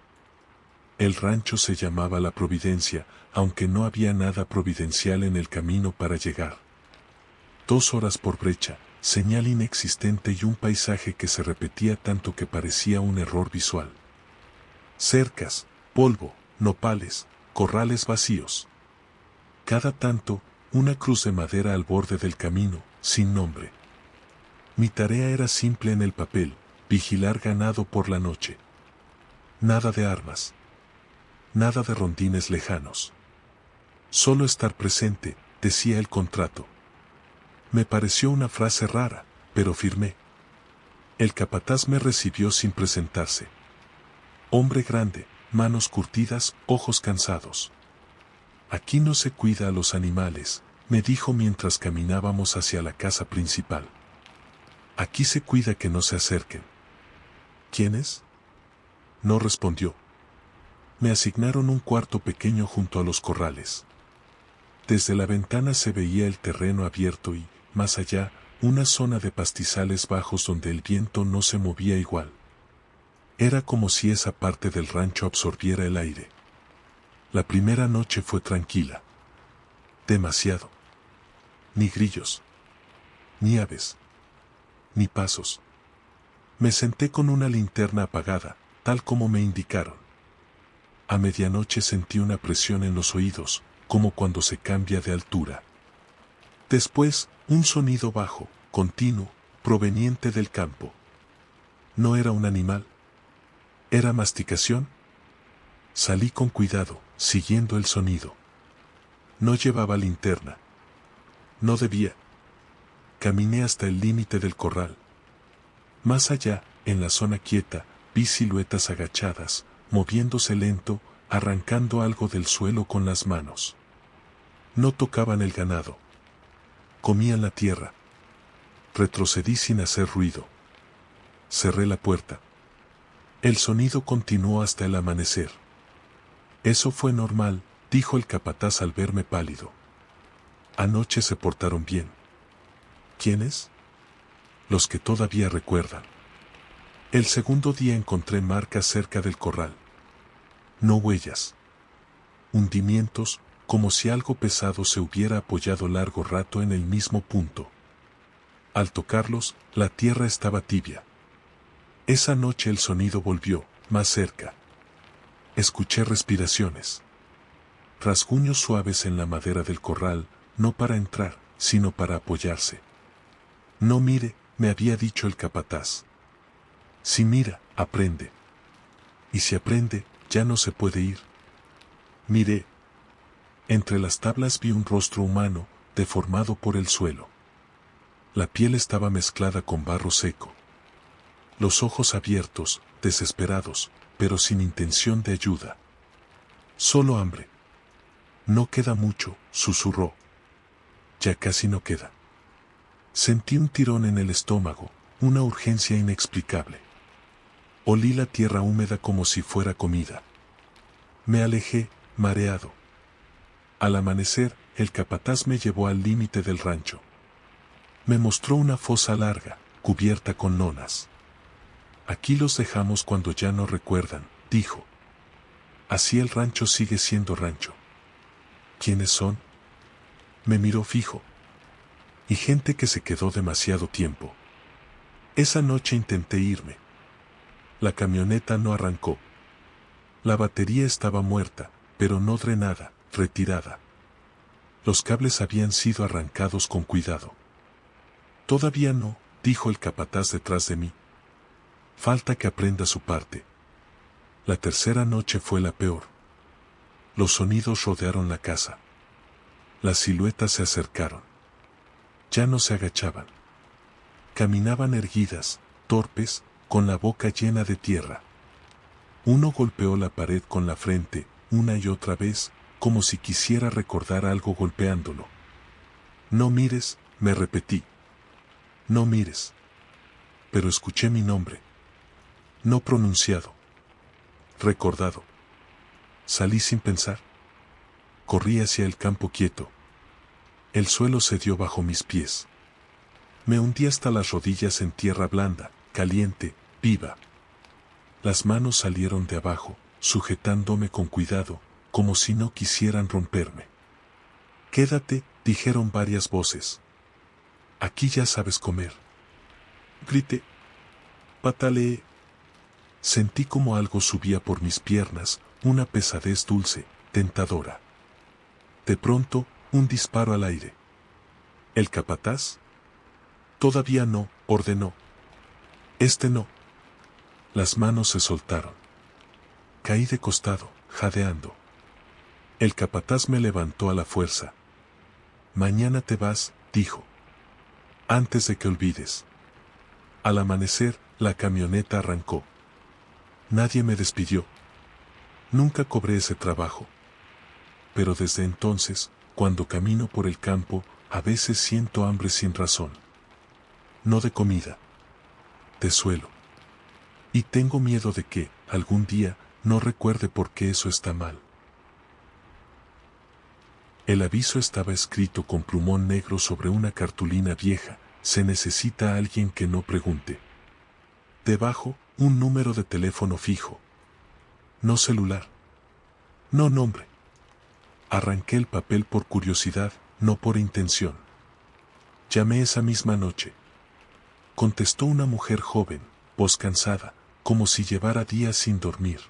Speaker 1: El rancho se llamaba La Providencia, aunque no había nada providencial en el camino para llegar. 2 horas por brecha, señal inexistente y un paisaje que se repetía tanto que parecía un error visual. Cercas, polvo, nopales, corrales vacíos. Cada tanto, una cruz de madera al borde del camino, sin nombre. Mi tarea era simple en el papel, vigilar ganado por la noche. Nada de armas. Nada de rondines lejanos. Solo estar presente, decía el contrato. Me pareció una frase rara, pero firmé. El capataz me recibió sin presentarse. Hombre grande, manos curtidas, ojos cansados. Aquí no se cuida a los animales, me dijo mientras caminábamos hacia la casa principal. Aquí se cuida que no se acerquen. ¿Quién es? No respondió. Me asignaron un cuarto pequeño junto a los corrales. Desde la ventana se veía el terreno abierto y, más allá, una zona de pastizales bajos donde el viento no se movía igual. Era como si esa parte del rancho absorbiera el aire. La primera noche fue tranquila. Demasiado. Ni grillos. Ni aves. Ni pasos. Me senté con una linterna apagada, tal como me indicaron. A medianoche sentí una presión en los oídos, como cuando se cambia de altura. Después, un sonido bajo, continuo, proveniente del campo. No era un animal. ¿Era masticación? Salí con cuidado, siguiendo el sonido. No llevaba linterna. No debía. Caminé hasta el límite del corral. Más allá, en la zona quieta, vi siluetas agachadas, moviéndose lento, arrancando algo del suelo con las manos. No tocaban el ganado. Comían la tierra. Retrocedí sin hacer ruido. Cerré la puerta. El sonido continuó hasta el amanecer. Eso fue normal, dijo el capataz al verme pálido. Anoche se portaron bien. ¿Quiénes? Los que todavía recuerdan. El segundo día encontré marcas cerca del corral. No huellas. Hundimientos, como si algo pesado se hubiera apoyado largo rato en el mismo punto. Al tocarlos, la tierra estaba tibia. Esa noche el sonido volvió, más cerca. Escuché respiraciones. Rasguños suaves en la madera del corral, no para entrar, sino para apoyarse. No mire, me había dicho el capataz. Si mira, aprende. Y si aprende, ya no se puede ir. Miré. Entre las tablas vi un rostro humano, deformado por el suelo. La piel estaba mezclada con barro seco. Los ojos abiertos, desesperados, pero sin intención de ayuda. Solo hambre. No queda mucho, susurró. Ya casi no queda. Sentí un tirón en el estómago, una urgencia inexplicable. Olí la tierra húmeda como si fuera comida. Me alejé, mareado. Al amanecer, el capataz me llevó al límite del rancho. Me mostró una fosa larga, cubierta con lonas. Aquí los dejamos cuando ya no recuerdan, dijo. Así el rancho sigue siendo rancho. ¿Quiénes son? Me miró fijo. Y gente que se quedó demasiado tiempo. Esa noche intenté irme. La camioneta no arrancó. La batería estaba muerta, pero no drenada, retirada. Los cables habían sido arrancados con cuidado. Todavía no, dijo el capataz detrás de mí. Falta que aprenda su parte. La tercera noche fue la peor. Los sonidos rodearon la casa. Las siluetas se acercaron. Ya no se agachaban. Caminaban erguidas, torpes, con la boca llena de tierra. Uno golpeó la pared con la frente, una y otra vez, como si quisiera recordar algo golpeándolo. No mires, me repetí. No mires. Pero escuché mi nombre. No pronunciado. Recordado. Salí sin pensar. Corrí hacia el campo quieto. El suelo cedió bajo mis pies. Me hundí hasta las rodillas en tierra blanda, caliente, viva. Las manos salieron de abajo, sujetándome con cuidado, como si no quisieran romperme. Quédate, dijeron varias voces. Aquí ya sabes comer. Grité. Pataleé. Sentí como algo subía por mis piernas, una pesadez dulce, tentadora. De pronto, un disparo al aire. ¿El capataz? Todavía no, ordenó. Este no. Las manos se soltaron. Caí de costado, jadeando. El capataz me levantó a la fuerza. Mañana te vas, dijo. Antes de que olvides. Al amanecer, la camioneta arrancó. Nadie me despidió. Nunca cobré ese trabajo. Pero desde entonces, cuando camino por el campo, a veces siento hambre sin razón. No de comida. De suelo. Y tengo miedo de que, algún día, no recuerde por qué eso está mal. El aviso estaba escrito con plumón negro sobre una cartulina vieja. Se necesita alguien que no pregunte. Debajo, un número de teléfono fijo. No celular. No nombre. Arranqué el papel por curiosidad, no por intención. Llamé esa misma noche. Contestó una mujer joven, voz cansada, como si llevara días sin dormir.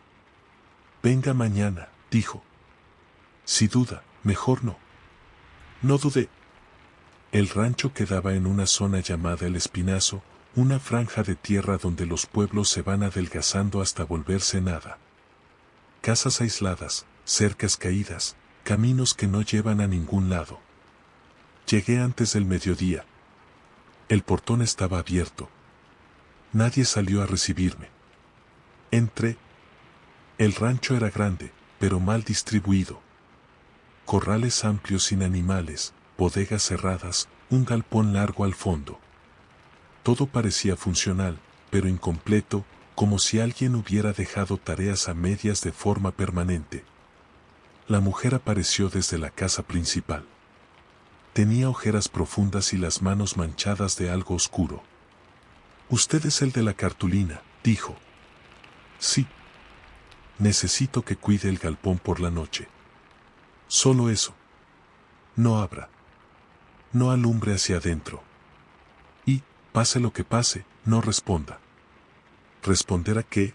Speaker 1: Venga mañana, dijo. Si duda, Mejor no. No dudé. El rancho quedaba en una zona llamada El Espinazo, una franja de tierra donde los pueblos se van adelgazando hasta volverse nada. Casas aisladas, cercas caídas, caminos que no llevan a ningún lado. Llegué antes del mediodía. El portón estaba abierto. Nadie salió a recibirme. Entré. El rancho era grande, pero mal distribuido. Corrales amplios sin animales, bodegas cerradas, un galpón largo al fondo. Todo parecía funcional, pero incompleto, como si alguien hubiera dejado tareas a medias de forma permanente. La mujer apareció desde la casa principal. Tenía ojeras profundas y las manos manchadas de algo oscuro. «Usted es el de la cartulina», dijo. «Sí. Necesito que cuide el galpón por la noche. Solo eso. No abra. No alumbre hacia adentro. Y, pase lo que pase, no responda». ¿Responder a qué?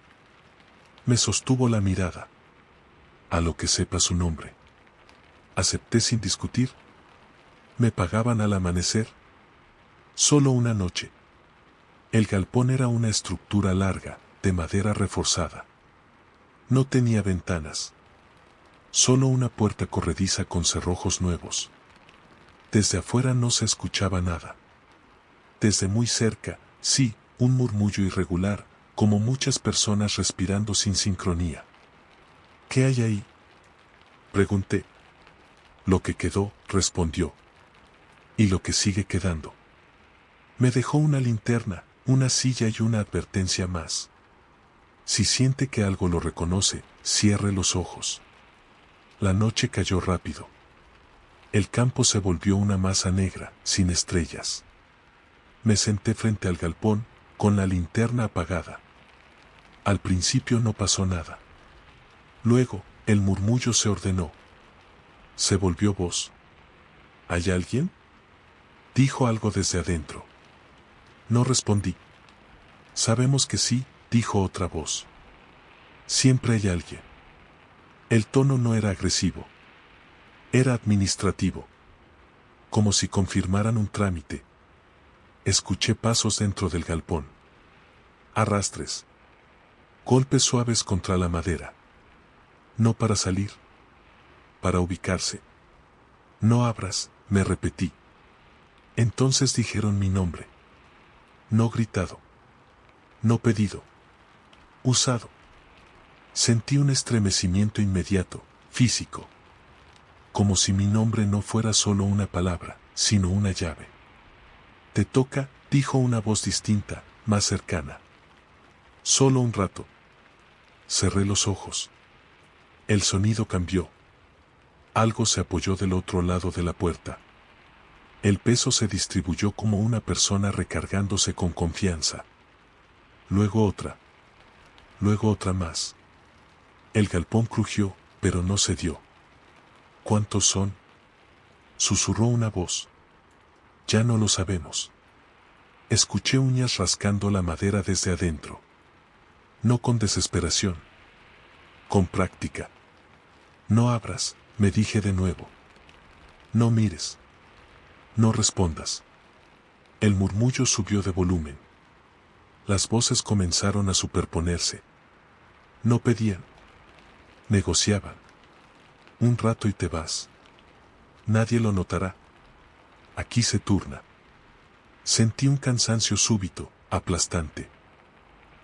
Speaker 1: Me sostuvo la mirada. «A lo que sepa su nombre». Acepté sin discutir. Me pagaban al amanecer. Solo una noche. El galpón era una estructura larga, de madera reforzada. No tenía ventanas. Solo una puerta corrediza con cerrojos nuevos. Desde afuera no se escuchaba nada. Desde muy cerca, sí, un murmullo irregular, como muchas personas respirando sin sincronía. «¿Qué hay ahí?», pregunté. «Lo que quedó», respondió. «Y lo que sigue quedando». Me dejó una linterna, una silla y una advertencia más. Si siente que algo lo reconoce, cierre los ojos. La noche cayó rápido. El campo se volvió una masa negra, sin estrellas. Me senté frente al galpón, con la linterna apagada. Al principio no pasó nada. Luego, el murmullo se ordenó. Se volvió voz. «¿Hay alguien?», dijo algo desde adentro. No respondí. «Sabemos que sí», dijo otra voz. «Siempre hay alguien». El tono no era agresivo. Era administrativo. Como si confirmaran un trámite. Escuché pasos dentro del galpón. Arrastres. Golpes suaves contra la madera. No para salir. Para ubicarse. «No abras», me repetí. Entonces dijeron mi nombre. No gritado. No pedido. Usado. Sentí un estremecimiento inmediato, físico. Como si mi nombre no fuera solo una palabra, sino una llave. «Te toca», dijo una voz distinta, más cercana. «Solo un rato». Cerré los ojos. El sonido cambió. Algo se apoyó del otro lado de la puerta. El peso se distribuyó como una persona recargándose con confianza. Luego otra. Luego otra más. El galpón crujió, pero no cedió. «¿Cuántos son?», susurró una voz. «Ya no lo sabemos». Escuché uñas rascando la madera desde adentro. No con desesperación. Con práctica. «No abras», me dije de nuevo. «No mires. No respondas». El murmullo subió de volumen. Las voces comenzaron a superponerse. No pedían. Negociaban. «Un rato y te vas. Nadie lo notará. Aquí se turna». Sentí un cansancio súbito, aplastante.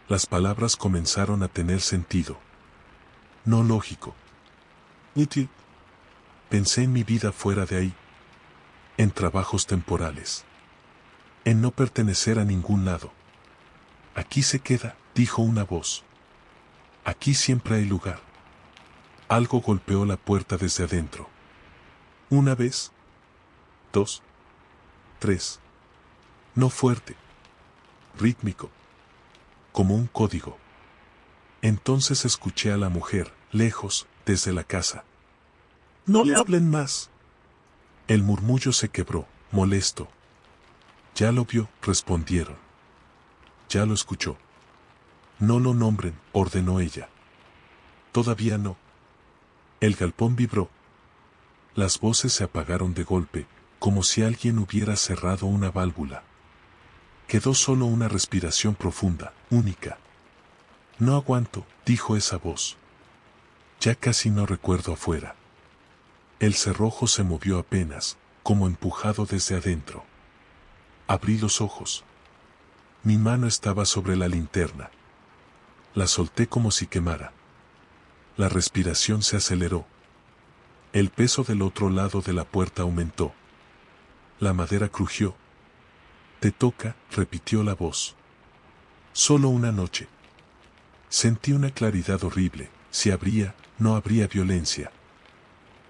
Speaker 1: Las palabras comenzaron a tener sentido. No lógico. Útil. Pensé en mi vida fuera de ahí. En trabajos temporales. En no pertenecer a ningún lado. «Aquí se queda», dijo una voz. «Aquí siempre hay lugar». Algo golpeó la puerta desde adentro. Una vez. 2. 3. No fuerte. Rítmico. Como un código. Entonces escuché a la mujer, lejos, desde la casa. «No le hablen más». El murmullo se quebró, molesto. «Ya lo vio», respondieron. «Ya lo escuchó». «No lo nombren», ordenó ella. «Todavía no». El galpón vibró. Las voces se apagaron de golpe, como si alguien hubiera cerrado una válvula. Quedó solo una respiración profunda, única. No aguanto, dijo esa voz. Ya casi no recuerdo afuera. El cerrojo se movió apenas, como empujado desde adentro. Abrí los ojos. Mi mano estaba sobre la linterna. La solté como si quemara. La respiración se aceleró. El peso del otro lado de la puerta aumentó. La madera crujió. Te toca, repitió la voz. Solo una noche. Sentí una claridad horrible. Si habría, no habría violencia.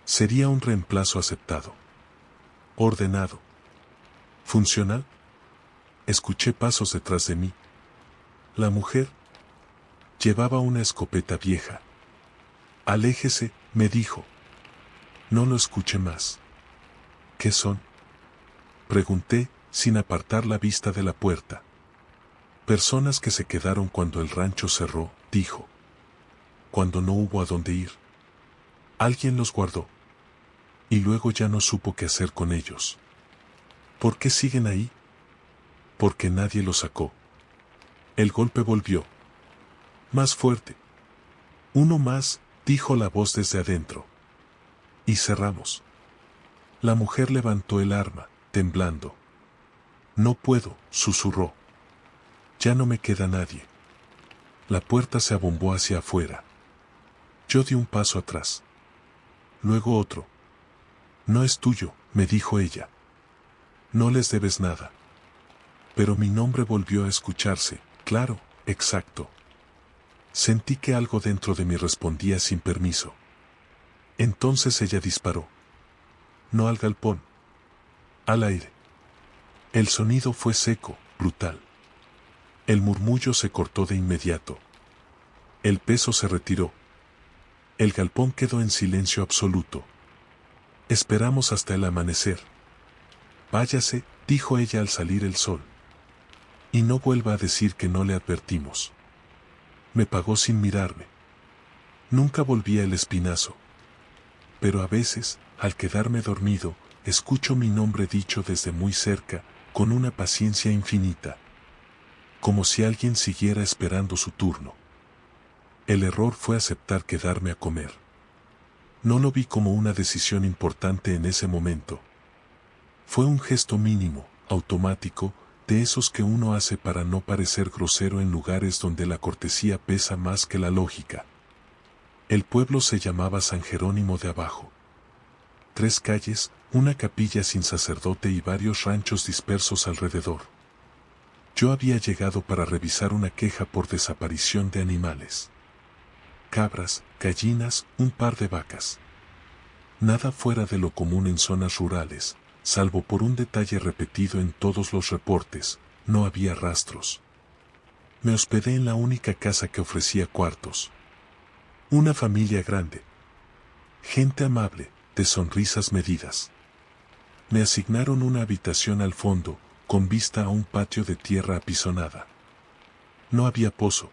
Speaker 1: Sería un reemplazo aceptado. Ordenado. Funcional. Escuché pasos detrás de mí. La mujer llevaba una escopeta vieja. Aléjese, me dijo. No lo escuché más. ¿Qué son? Pregunté, sin apartar la vista de la puerta. Personas que se quedaron cuando el rancho cerró, dijo. Cuando no hubo a dónde ir. Alguien los guardó. Y luego ya no supo qué hacer con ellos. ¿Por qué siguen ahí? Porque nadie los sacó. El golpe volvió. Más fuerte. Uno más, dijo la voz desde adentro. Y cerramos. La mujer levantó el arma, temblando. No puedo, susurró. Ya no me queda nadie. La puerta se abombó hacia afuera. Yo di un paso atrás. Luego otro. No es tuyo, me dijo ella. No les debes nada. Pero mi nombre volvió a escucharse, claro, exacto. Sentí que algo dentro de mí respondía sin permiso. Entonces ella disparó. No al galpón. Al aire. El sonido fue seco, brutal. El murmullo se cortó de inmediato. El peso se retiró. El galpón quedó en silencio absoluto. Esperamos hasta el amanecer. Váyase, dijo ella al salir el sol. Y no vuelva a decir que no le advertimos. Me pagó sin mirarme. Nunca volví al espinazo. Pero a veces, al quedarme dormido, escucho mi nombre dicho desde muy cerca, con una paciencia infinita. Como si alguien siguiera esperando su turno. El error fue aceptar quedarme a comer. No lo vi como una decisión importante en ese momento. Fue un gesto mínimo, automático, de esos que uno hace para no parecer grosero en lugares donde la cortesía pesa más que la lógica. El pueblo se llamaba San Jerónimo de Abajo. 3 calles, una capilla sin sacerdote y varios ranchos dispersos alrededor. Yo había llegado para revisar una queja por desaparición de animales. Cabras, gallinas, un par de vacas. Nada fuera de lo común en zonas rurales. Salvo por un detalle repetido en todos los reportes, no había rastros. Me hospedé en la única casa que ofrecía cuartos. Una familia grande. Gente amable, de sonrisas medidas. Me asignaron una habitación al fondo, con vista a un patio de tierra apisonada. No había pozo.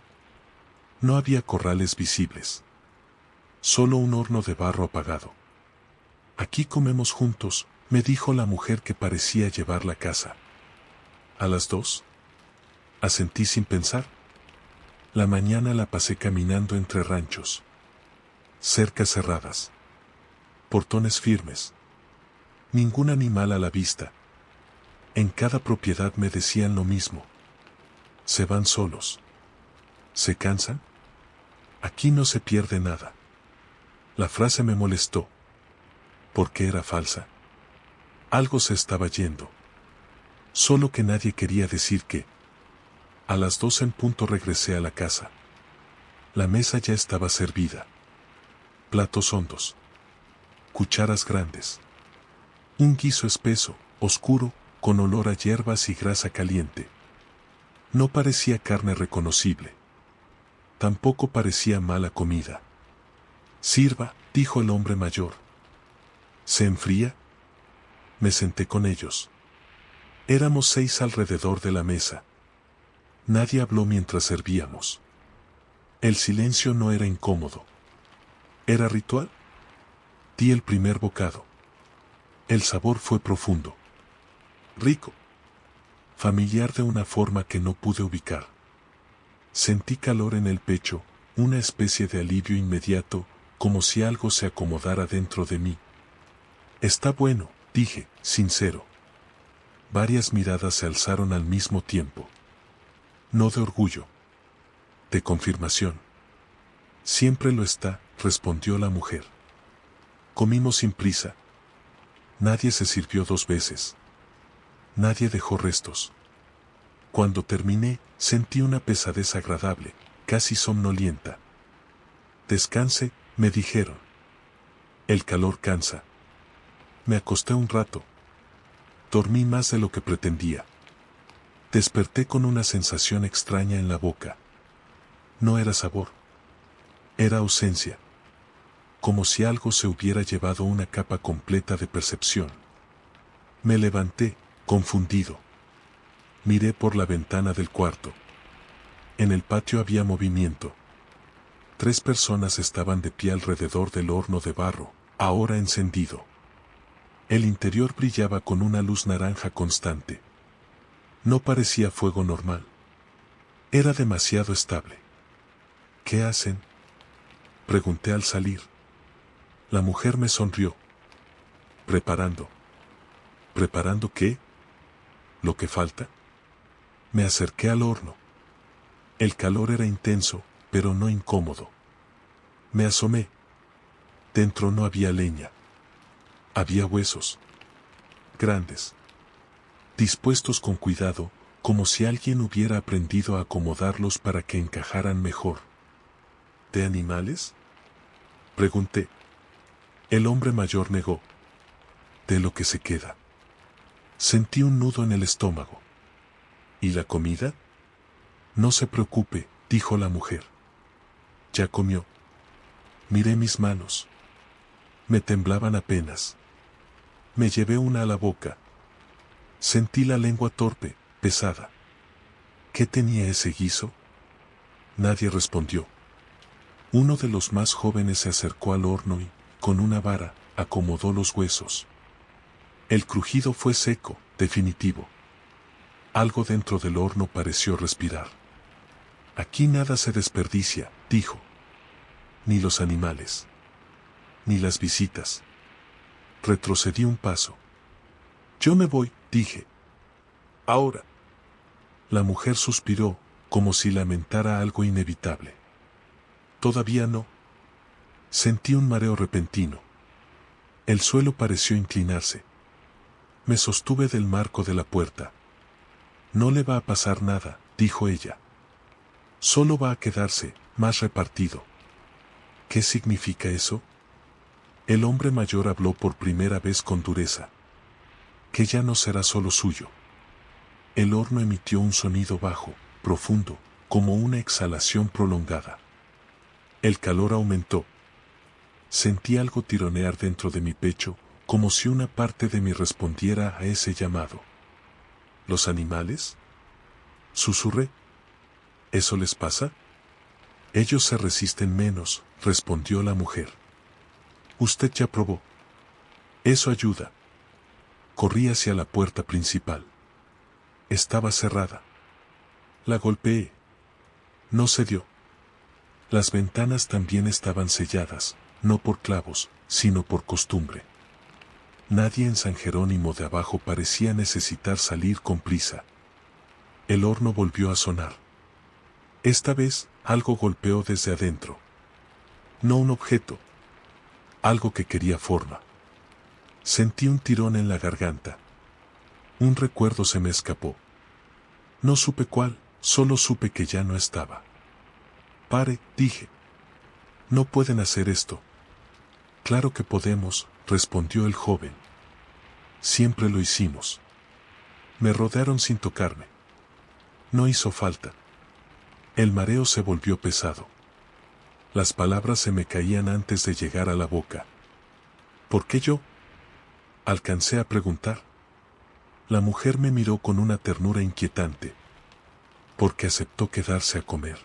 Speaker 1: No había corrales visibles. Solo un horno de barro apagado. Aquí comemos juntos, me dijo la mujer que parecía llevar la casa. ¿A las 2? Asentí sin pensar. La mañana la pasé caminando entre ranchos. Cercas cerradas. Portones firmes. Ningún animal a la vista. En cada propiedad me decían lo mismo. Se van solos. ¿Se cansan? Aquí no se pierde nada. La frase me molestó. Porque era falsa. Algo se estaba yendo. Solo que nadie quería decir que. A las 2 en punto regresé a la casa. La mesa ya estaba servida. Platos hondos. Cucharas grandes. Un guiso espeso, oscuro, con olor a hierbas y grasa caliente. No parecía carne reconocible. Tampoco parecía mala comida. Sirva, dijo el hombre mayor. ¿Se enfría? Me senté con ellos. Éramos 6 alrededor de la mesa. Nadie habló mientras servíamos. El silencio no era incómodo. ¿Era ritual? Di el primer bocado. El sabor fue profundo, rico, familiar de una forma que no pude ubicar. Sentí calor en el pecho, una especie de alivio inmediato, como si algo se acomodara dentro de mí. Está bueno, dije, sincero. Varias miradas se alzaron al mismo tiempo. No de orgullo, de confirmación. Siempre lo está, respondió la mujer. Comimos sin prisa. Nadie se sirvió dos veces. Nadie dejó restos. Cuando terminé, sentí una pesadez agradable, casi somnolienta. Descanse, me dijeron. El calor cansa. Me acosté un rato. Dormí más de lo que pretendía. Desperté con una sensación extraña en la boca. No era sabor. Era ausencia. Como si algo se hubiera llevado una capa completa de percepción. Me levanté, confundido. Miré por la ventana del cuarto. En el patio había movimiento. 3 personas estaban de pie alrededor del horno de barro, ahora encendido. El interior brillaba con una luz naranja constante. No parecía fuego normal. Era demasiado estable. ¿Qué hacen?, pregunté al salir. La mujer me sonrió. Preparando. ¿Preparando qué? ¿Lo que falta? Me acerqué al horno. El calor era intenso, pero no incómodo. Me asomé. Dentro no había leña. Había huesos. Grandes. Dispuestos con cuidado, como si alguien hubiera aprendido a acomodarlos para que encajaran mejor. ¿De animales?, pregunté. El hombre mayor negó. De lo que se queda. Sentí un nudo en el estómago. ¿Y la comida? No se preocupe, dijo la mujer. Ya comió. Miré mis manos. Me temblaban apenas. Me llevé una a la boca. Sentí la lengua torpe, pesada. ¿Qué tenía ese guiso? Nadie respondió. Uno de los más jóvenes se acercó al horno y, con una vara, acomodó los huesos. El crujido fue seco, definitivo. Algo dentro del horno pareció respirar. Aquí nada se desperdicia, dijo. Ni los animales. Ni las visitas. Retrocedí un paso. Yo me voy, dije. Ahora. La mujer suspiró, como si lamentara algo inevitable. Todavía no. Sentí un mareo repentino. El suelo pareció inclinarse. Me sostuve del marco de la puerta. No le va a pasar nada, dijo ella. Solo va a quedarse, más repartido. ¿Qué significa eso? El hombre mayor habló por primera vez con dureza. Que ya no será solo suyo. El horno emitió un sonido bajo, profundo, como una exhalación prolongada. El calor aumentó. Sentí algo tironear dentro de mi pecho, como si una parte de mí respondiera a ese llamado. ¿Los animales?, susurré. ¿Eso les pasa? Ellos se resisten menos, respondió la mujer. Usted ya probó. Eso ayuda. Corrí hacia la puerta principal. Estaba cerrada. La golpeé. No cedió. Las ventanas también estaban selladas, no por clavos, sino por costumbre. Nadie en San Jerónimo de abajo parecía necesitar salir con prisa. El horno volvió a sonar. Esta vez, algo golpeó desde adentro. No un objeto. Algo que quería forma. Sentí un tirón en la garganta. Un recuerdo se me escapó. No supe cuál, solo supe que ya no estaba. Pare, dije. No pueden hacer esto. Claro que podemos, respondió el joven. Siempre lo hicimos. Me rodearon sin tocarme. No hizo falta. El mareo se volvió pesado. Las palabras se me caían antes de llegar a la boca. ¿Por qué yo?, alcancé a preguntar. La mujer me miró con una ternura inquietante. Porque aceptó quedarse a comer.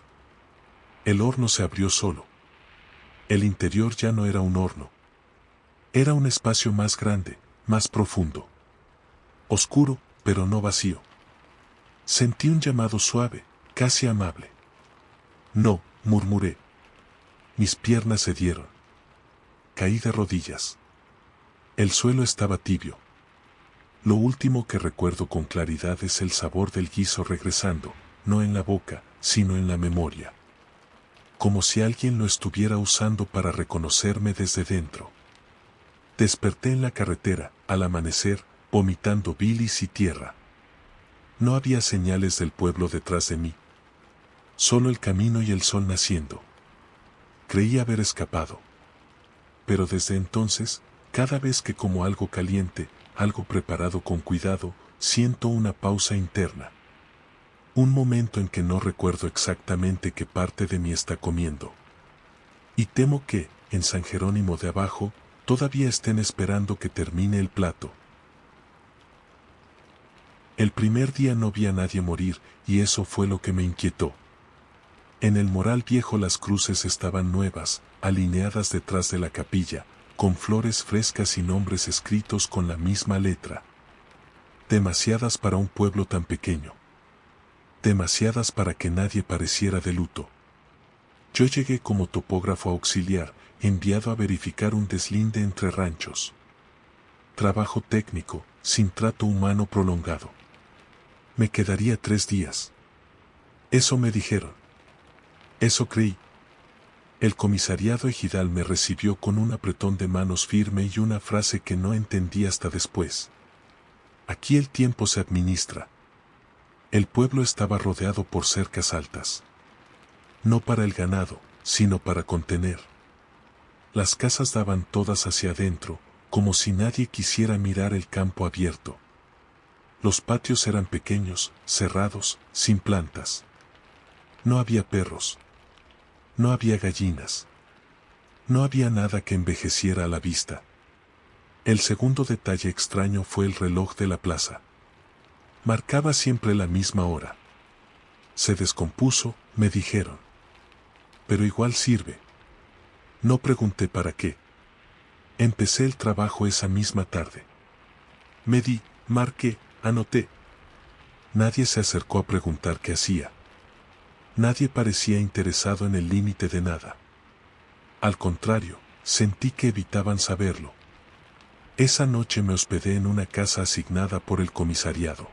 Speaker 1: El horno se abrió solo. El interior ya no era un horno. Era un espacio más grande, más profundo. Oscuro, pero no vacío. Sentí un llamado suave, casi amable. No, murmuré. Mis piernas cedieron. Caí de rodillas. El suelo estaba tibio. Lo último que recuerdo con claridad es el sabor del guiso regresando, no en la boca, sino en la memoria. Como si alguien lo estuviera usando para reconocerme desde dentro. Desperté en la carretera, al amanecer, vomitando bilis y tierra. No había señales del pueblo detrás de mí. Solo el camino y el sol naciendo. Creí haber escapado. Pero desde entonces, cada vez que como algo caliente, algo preparado con cuidado, siento una pausa interna. Un momento en que no recuerdo exactamente qué parte de mí está comiendo. Y temo que, en San Jerónimo de Abajo, todavía estén esperando que termine el plato. El primer día no vi a nadie morir, y eso fue lo que me inquietó. En el moral viejo las cruces estaban nuevas, alineadas detrás de la capilla, con flores frescas y nombres escritos con la misma letra. Demasiadas para un pueblo tan pequeño. Demasiadas para que nadie pareciera de luto. Yo llegué como topógrafo auxiliar, enviado a verificar un deslinde entre ranchos. Trabajo técnico, sin trato humano prolongado. Me quedaría 3 días. Eso me dijeron. Eso creí. El comisariado ejidal me recibió con un apretón de manos firme y una frase que no entendí hasta después. Aquí el tiempo se administra. El pueblo estaba rodeado por cercas altas. No para el ganado, sino para contener. Las casas daban todas hacia adentro, como si nadie quisiera mirar el campo abierto. Los patios eran pequeños, cerrados, sin plantas. No había perros. No había gallinas. No había nada que envejeciera a la vista. El segundo detalle extraño fue el reloj de la plaza. Marcaba siempre la misma hora. Se descompuso, me dijeron. Pero igual sirve. No pregunté para qué. Empecé el trabajo esa misma tarde. Medí, marqué, anoté. Nadie se acercó a preguntar qué hacía. Nadie parecía interesado en el límite de nada. Al contrario, sentí que evitaban saberlo. Esa noche me hospedé en una casa asignada por el comisariado.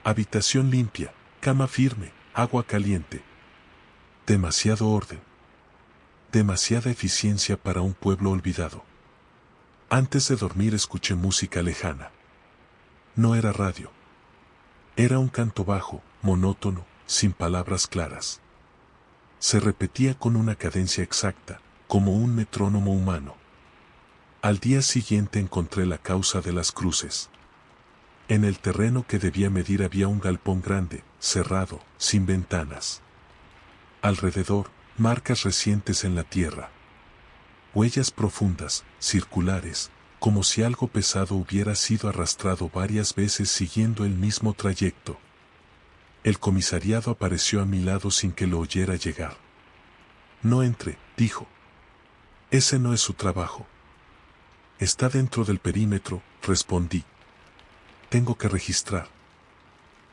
Speaker 1: Habitación limpia, cama firme, agua caliente. Demasiado orden. Demasiada eficiencia para un pueblo olvidado. Antes de dormir escuché música lejana. No era radio. Era un canto bajo, monótono, sin palabras claras. Se repetía con una cadencia exacta, como un metrónomo humano. Al día siguiente encontré la causa de las cruces. En el terreno que debía medir había un galpón grande, cerrado, sin ventanas. Alrededor, marcas recientes en la tierra. Huellas profundas, circulares, como si algo pesado hubiera sido arrastrado varias veces siguiendo el mismo trayecto. El comisariado apareció a mi lado sin que lo oyera llegar. No entre, dijo. Ese no es su trabajo. Está dentro del perímetro, respondí. Tengo que registrar.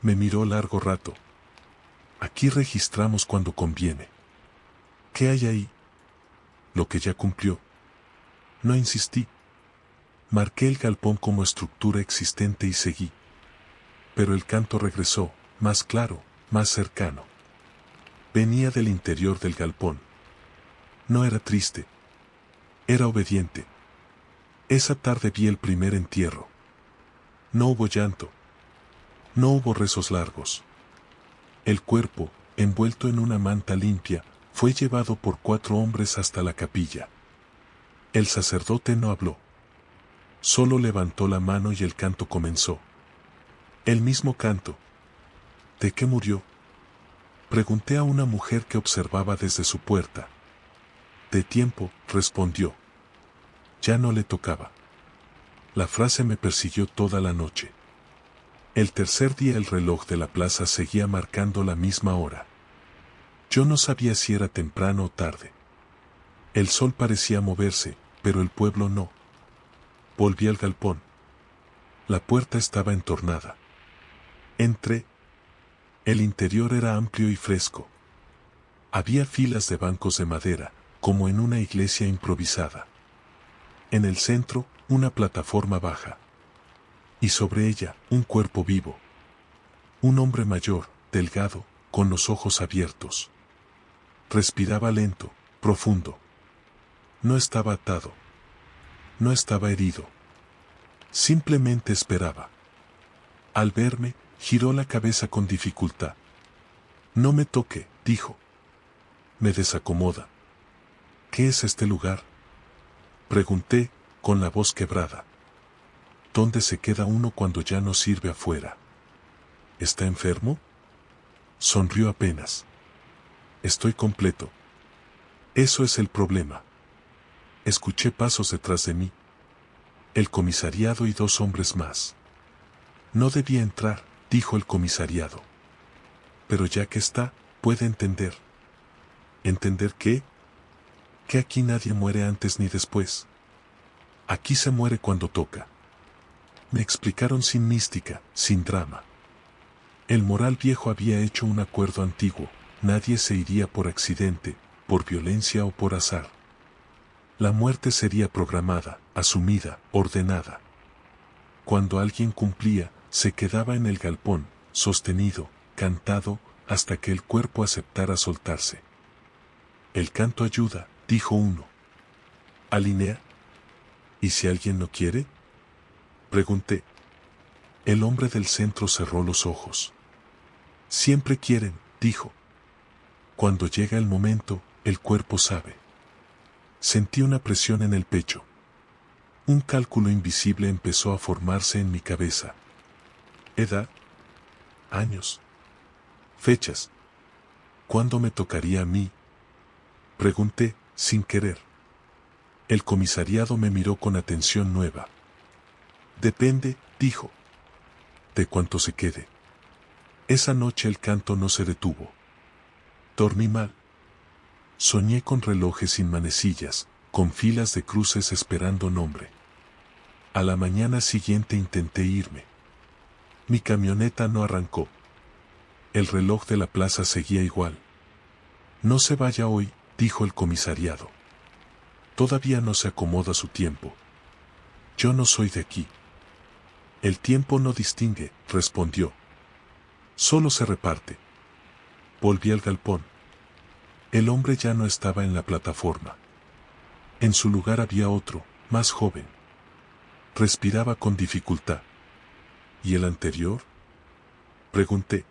Speaker 1: Me miró largo rato. Aquí registramos cuando conviene. ¿Qué hay ahí? Lo que ya cumplió. No insistí. Marqué el galpón como estructura existente y seguí. Pero el canto regresó, más claro, más cercano. Venía del interior del galpón. No era triste. Era obediente. Esa tarde vi el primer entierro. No hubo llanto. No hubo rezos largos. El cuerpo, envuelto en una manta limpia, fue llevado por 4 hombres hasta la capilla. El sacerdote no habló. Solo levantó la mano y el canto comenzó. El mismo canto. ¿De qué murió? Pregunté a una mujer que observaba desde su puerta. De tiempo, respondió. Ya no le tocaba. La frase me persiguió toda la noche. El tercer día el reloj de la plaza seguía marcando la misma hora. Yo no sabía si era temprano o tarde. El sol parecía moverse, pero el pueblo no. Volví al galpón. La puerta estaba entornada. Entré. El interior era amplio y fresco. Había filas de bancos de madera, como en una iglesia improvisada. En el centro, una plataforma baja. Y sobre ella, un cuerpo vivo. Un hombre mayor, delgado, con los ojos abiertos. Respiraba lento, profundo. No estaba atado. No estaba herido. Simplemente esperaba. Al verme, giró la cabeza con dificultad. No me toque, dijo. Me desacomoda. ¿Qué es este lugar? Pregunté, con la voz quebrada. ¿Dónde se queda uno cuando ya no sirve afuera? ¿Está enfermo? Sonrió apenas. Estoy completo. Eso es el problema. Escuché pasos detrás de mí. El comisariado y 2 hombres más. No debía entrar, dijo el comisariado. Pero ya que está, puede entender. ¿Entender qué? Que aquí nadie muere antes ni después. Aquí se muere cuando toca. Me explicaron sin mística, sin drama. El moral viejo había hecho un acuerdo antiguo, nadie se iría por accidente, por violencia o por azar. La muerte sería programada, asumida, ordenada. Cuando alguien cumplía, se quedaba en el galpón, sostenido, cantado, hasta que el cuerpo aceptara soltarse. El canto ayuda, dijo uno. ¿Alinea? ¿Y si alguien no quiere? Pregunté. El hombre del centro cerró los ojos. Siempre quieren, dijo. Cuando llega el momento, el cuerpo sabe. Sentí una presión en el pecho. Un cálculo invisible empezó a formarse en mi cabeza. Edad. Años. Fechas. ¿Cuándo me tocaría a mí? Pregunté, sin querer. El comisariado me miró con atención nueva. Depende, dijo. De cuánto se quede. Esa noche el canto no se detuvo. Dormí mal. Soñé con relojes sin manecillas, con filas de cruces esperando nombre. A la mañana siguiente intenté irme. Mi camioneta no arrancó. El reloj de la plaza seguía igual. No se vaya hoy, dijo el comisariado. Todavía no se acomoda su tiempo. Yo no soy de aquí. El tiempo no distingue, respondió. Solo se reparte. Volví al galpón. El hombre ya no estaba en la plataforma. En su lugar había otro, más joven. Respiraba con dificultad. ¿Y el anterior? Pregunté.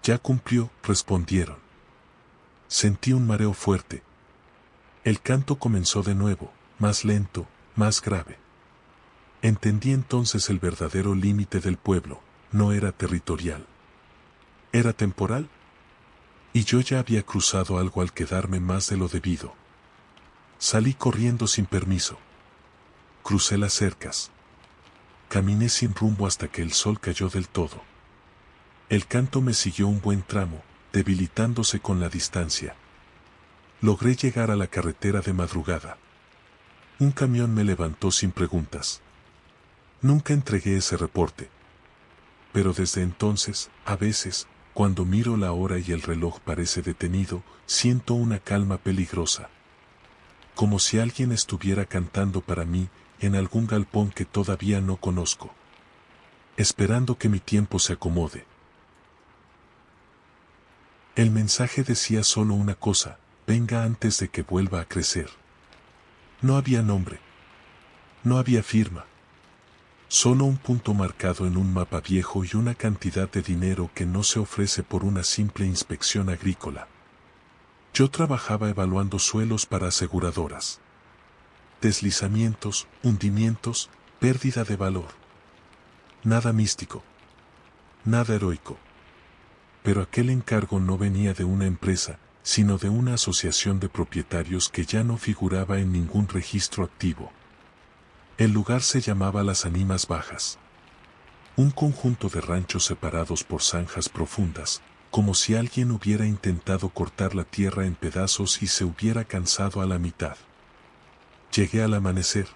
Speaker 1: Ya cumplió, respondieron. Sentí un mareo fuerte. El canto comenzó de nuevo, más lento, más grave. Entendí entonces el verdadero límite del pueblo, no era territorial. Era temporal. Y yo ya había cruzado algo al quedarme más de lo debido. Salí corriendo sin permiso. Crucé las cercas. Caminé sin rumbo hasta que el sol cayó del todo. El canto me siguió un buen tramo, debilitándose con la distancia. Logré llegar a la carretera de madrugada. Un camión me levantó sin preguntas. Nunca entregué ese reporte. Pero desde entonces, a veces, cuando miro la hora y el reloj parece detenido, siento una calma peligrosa. Como si alguien estuviera cantando para mí, en algún galpón que todavía no conozco. Esperando que mi tiempo se acomode. El mensaje decía solo una cosa: venga antes de que vuelva a crecer. No había nombre. No había firma. Solo un punto marcado en un mapa viejo y una cantidad de dinero que no se ofrece por una simple inspección agrícola. Yo trabajaba evaluando suelos para aseguradoras. Deslizamientos, hundimientos, pérdida de valor. Nada místico. Nada heroico. Pero aquel encargo no venía de una empresa, sino de una asociación de propietarios que ya no figuraba en ningún registro activo. El lugar se llamaba Las Ánimas Bajas. Un conjunto de ranchos separados por zanjas profundas, como si alguien hubiera intentado cortar la tierra en pedazos y se hubiera cansado a la mitad. Llegué al amanecer.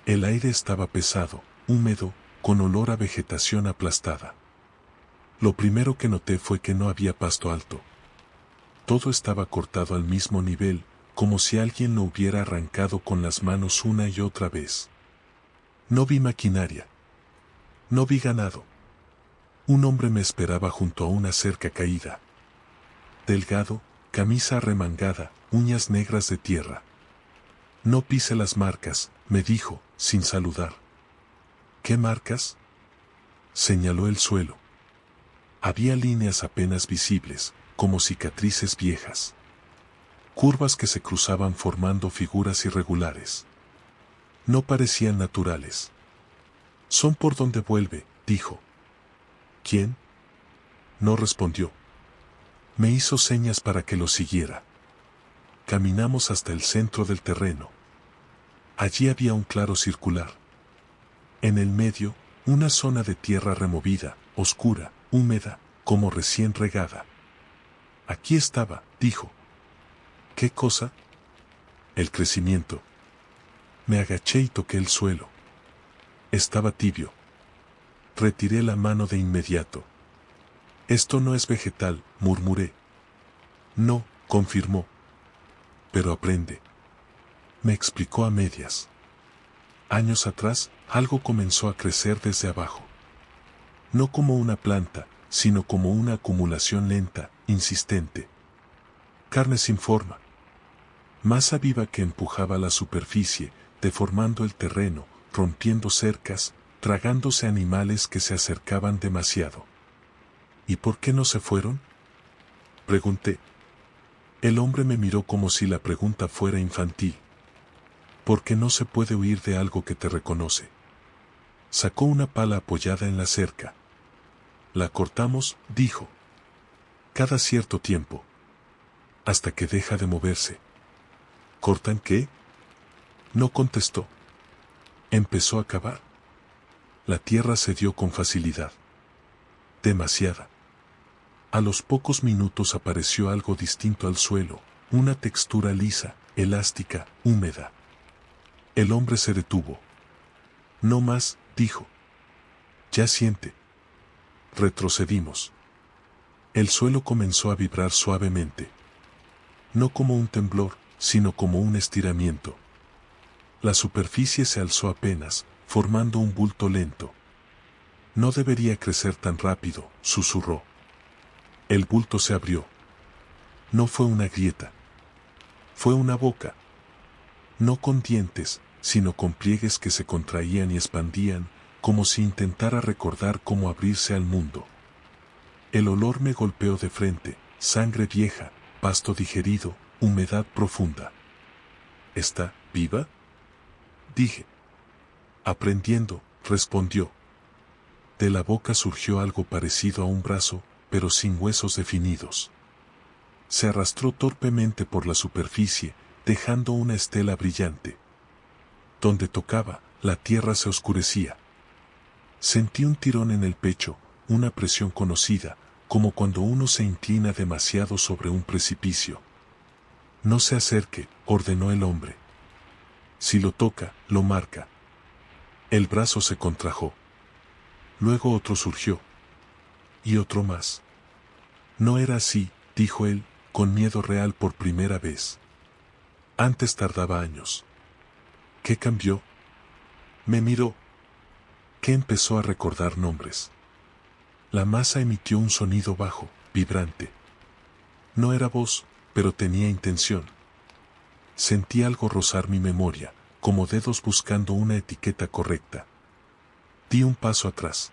Speaker 1: El aire estaba pesado, húmedo, con olor a vegetación aplastada. Lo primero que noté fue que no había pasto alto. Todo estaba cortado al mismo nivel, como si alguien lo hubiera arrancado con las manos una y otra vez. No vi maquinaria. No vi ganado. Un hombre me esperaba junto a una cerca caída. Delgado, camisa arremangada, uñas negras de tierra. No pise las marcas, me dijo, sin saludar. ¿Qué marcas? Señaló el suelo. Había líneas apenas visibles, como cicatrices viejas. Curvas que se cruzaban formando figuras irregulares. No parecían naturales. Son por donde vuelve, dijo. ¿Quién? No respondió. Me hizo señas para que lo siguiera. Caminamos hasta el centro del terreno. Allí había un claro circular. En el medio, una zona de tierra removida, oscura, húmeda, como recién regada. Aquí estaba, dijo. ¿Qué cosa? El crecimiento. Me agaché y toqué el suelo. Estaba tibio. Retiré la mano de inmediato. Esto no es vegetal, murmuré. No, confirmó. Pero aprende. Me explicó a medias. Años atrás, algo comenzó a crecer desde abajo. No como una planta, sino como una acumulación lenta, insistente. Carne sin forma. Masa viva que empujaba la superficie, deformando el terreno, rompiendo cercas, tragándose animales que se acercaban demasiado. ¿Y por qué no se fueron? Pregunté. El hombre me miró como si la pregunta fuera infantil. Porque no se puede huir de algo que te reconoce. Sacó una pala apoyada en la cerca. La cortamos, dijo. Cada cierto tiempo. Hasta que deja de moverse. ¿Cortan qué? No contestó. Empezó a cavar. La tierra cedió con facilidad. Demasiada. A los pocos minutos apareció algo distinto al suelo, una textura lisa, elástica, húmeda. El hombre se detuvo. No más, dijo. Ya siente. Retrocedimos. El suelo comenzó a vibrar suavemente. No como un temblor, sino como un estiramiento. La superficie se alzó apenas, formando un bulto lento. No debería crecer tan rápido, susurró. El bulto se abrió. No fue una grieta. Fue una boca. No con dientes, sino con pliegues que se contraían y expandían, como si intentara recordar cómo abrirse al mundo. El olor me golpeó de frente, sangre vieja, pasto digerido, humedad profunda. ¿Está viva? Dije. Aprendiendo, respondió. De la boca surgió algo parecido a un brazo, pero sin huesos definidos. Se arrastró torpemente por la superficie, dejando una estela brillante. Donde tocaba, la tierra se oscurecía. Sentí un tirón en el pecho, una presión conocida, como cuando uno se inclina demasiado sobre un precipicio. No se acerque, ordenó el hombre. Si lo toca, lo marca. El brazo se contrajo. Luego otro surgió. Y otro más. No era así, dijo él, con miedo real por primera vez. Antes tardaba años. ¿Qué cambió? Me miró. ¿Qué empezó a recordar nombres? La masa emitió un sonido bajo, vibrante. No era voz, pero tenía intención. Sentí algo rozar mi memoria, como dedos buscando una etiqueta correcta. Di un paso atrás.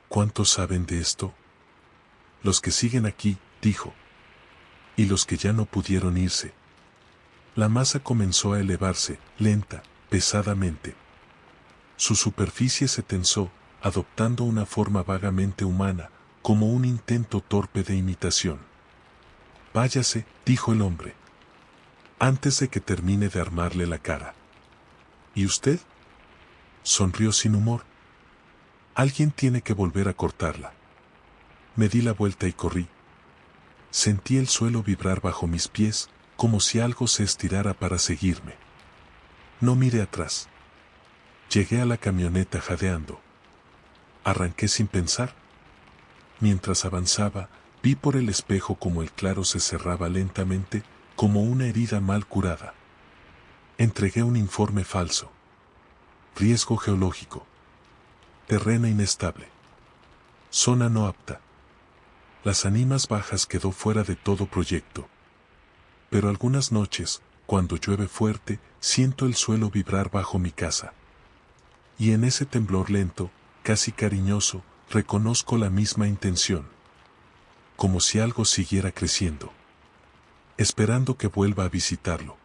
Speaker 1: ¿Cuántos saben de esto? Los que siguen aquí, dijo. Y los que ya no pudieron irse. La masa comenzó a elevarse, lenta, pesadamente. Su superficie se tensó, adoptando una forma vagamente humana, como un intento torpe de imitación. Váyase, dijo el hombre. Antes de que termine de armarle la cara. ¿Y usted? Sonrió sin humor. Alguien tiene que volver a cortarla. Me di la vuelta y corrí. Sentí el suelo vibrar bajo mis pies, como si algo se estirara para seguirme. No miré atrás. Llegué a la camioneta jadeando. Arranqué sin pensar. Mientras avanzaba, vi por el espejo como el claro se cerraba lentamente, como una herida mal curada. Entregué un informe falso. Riesgo geológico. Terreno inestable. Zona no apta. Las ánimas bajas quedó fuera de todo proyecto. Pero algunas noches, cuando llueve fuerte, siento el suelo vibrar bajo mi casa. Y en ese temblor lento, casi cariñoso, reconozco la misma intención. Como si algo siguiera creciendo. Esperando que vuelva a visitarlo.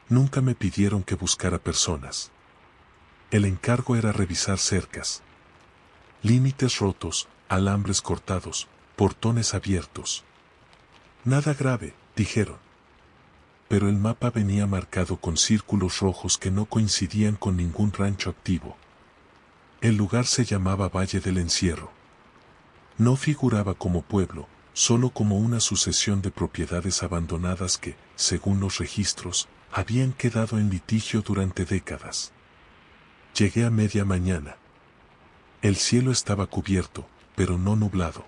Speaker 1: Nunca me pidieron que buscara personas. El encargo era revisar cercas. Límites rotos, alambres cortados, portones abiertos. Nada grave, dijeron. Pero el mapa venía marcado con círculos rojos que no coincidían con ningún rancho activo. El lugar se llamaba Valle del Encierro. No figuraba como pueblo, solo como una sucesión de propiedades abandonadas que, según los registros, habían quedado en litigio durante décadas. Llegué a media mañana. El cielo estaba cubierto, pero no nublado.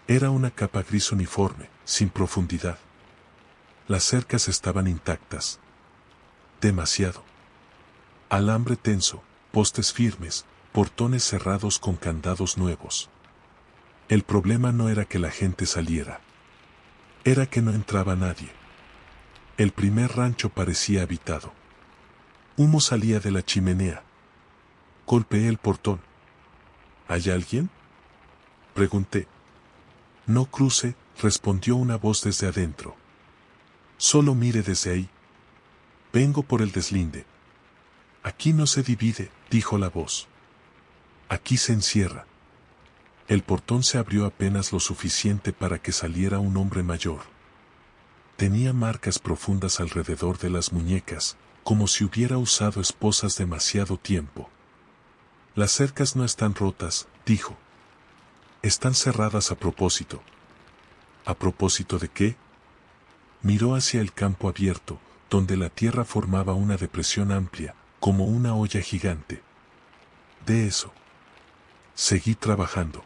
Speaker 1: Era una capa gris uniforme, sin profundidad. Las cercas estaban intactas. Demasiado. Alambre tenso, postes firmes, portones cerrados con candados nuevos. El problema no era que la gente saliera. Era que no entraba nadie. El primer rancho parecía habitado. Humo salía de la chimenea. Golpeé el portón. ¿Hay alguien?, pregunté. No cruce, respondió una voz desde adentro. Solo mire desde ahí. Vengo por el deslinde. Aquí no se divide, dijo la voz. Aquí se encierra. El portón se abrió apenas lo suficiente para que saliera un hombre mayor. Tenía marcas profundas alrededor de las muñecas, como si hubiera usado esposas demasiado tiempo. Las cercas no están rotas, dijo. Están cerradas a propósito. ¿A propósito de qué? Miró hacia el campo abierto, donde la tierra formaba una depresión amplia, como una olla gigante. De eso. Seguí trabajando.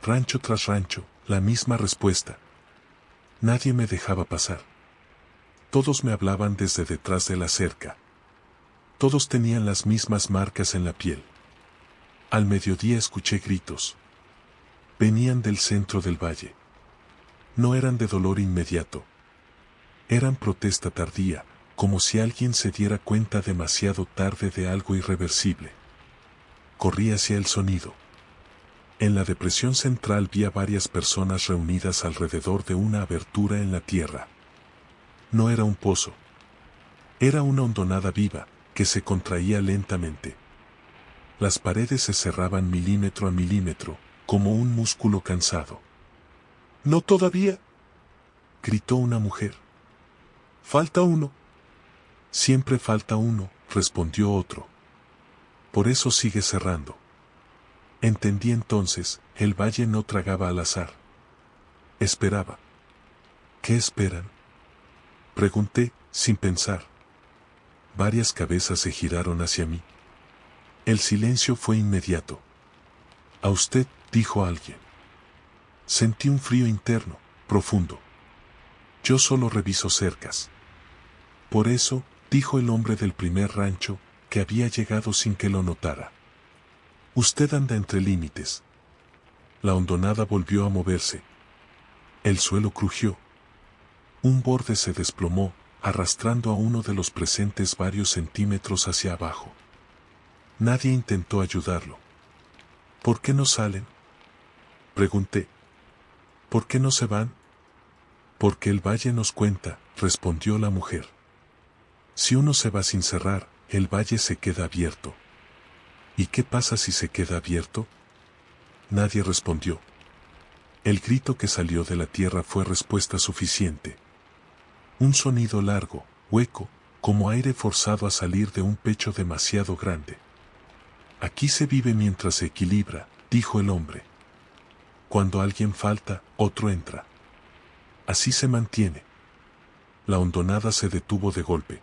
Speaker 1: Rancho tras rancho, la misma respuesta. Nadie me dejaba pasar. Todos me hablaban desde detrás de la cerca. Todos tenían las mismas marcas en la piel. Al mediodía escuché gritos. Venían del centro del valle. No eran de dolor inmediato. Eran protesta tardía, como si alguien se diera cuenta demasiado tarde de algo irreversible. Corrí hacia el sonido. En la depresión central vi a varias personas reunidas alrededor de una abertura en la tierra. No era un pozo. Era una hondonada viva, que se contraía lentamente. Las paredes se cerraban milímetro a milímetro, como un músculo cansado. «¡No todavía!», gritó una mujer. «Falta uno». «Siempre falta uno», respondió otro. «Por eso sigue cerrando». Entendí entonces, el valle no tragaba al azar. Esperaba. ¿Qué esperan?, pregunté, sin pensar. Varias cabezas se giraron hacia mí. El silencio fue inmediato. «A usted», dijo alguien. Sentí un frío interno, profundo. «Yo solo reviso cercas». «Por eso», dijo el hombre del primer rancho, que había llegado sin que lo notara. «Usted anda entre límites». La hondonada volvió a moverse. El suelo crujió. Un borde se desplomó, arrastrando a uno de los presentes varios centímetros hacia abajo. Nadie intentó ayudarlo. «¿Por qué no salen?», pregunté. «¿Por qué no se van?». «Porque el valle nos cuenta», respondió la mujer. «Si uno se va sin cerrar, el valle se queda abierto». «¿Y qué pasa si se queda abierto?». Nadie respondió. El grito que salió de la tierra fue respuesta suficiente. Un sonido largo, hueco, como aire forzado a salir de un pecho demasiado grande. «Aquí se vive mientras se equilibra», dijo el hombre. «Cuando alguien falta, otro entra. Así se mantiene». La hondonada se detuvo de golpe.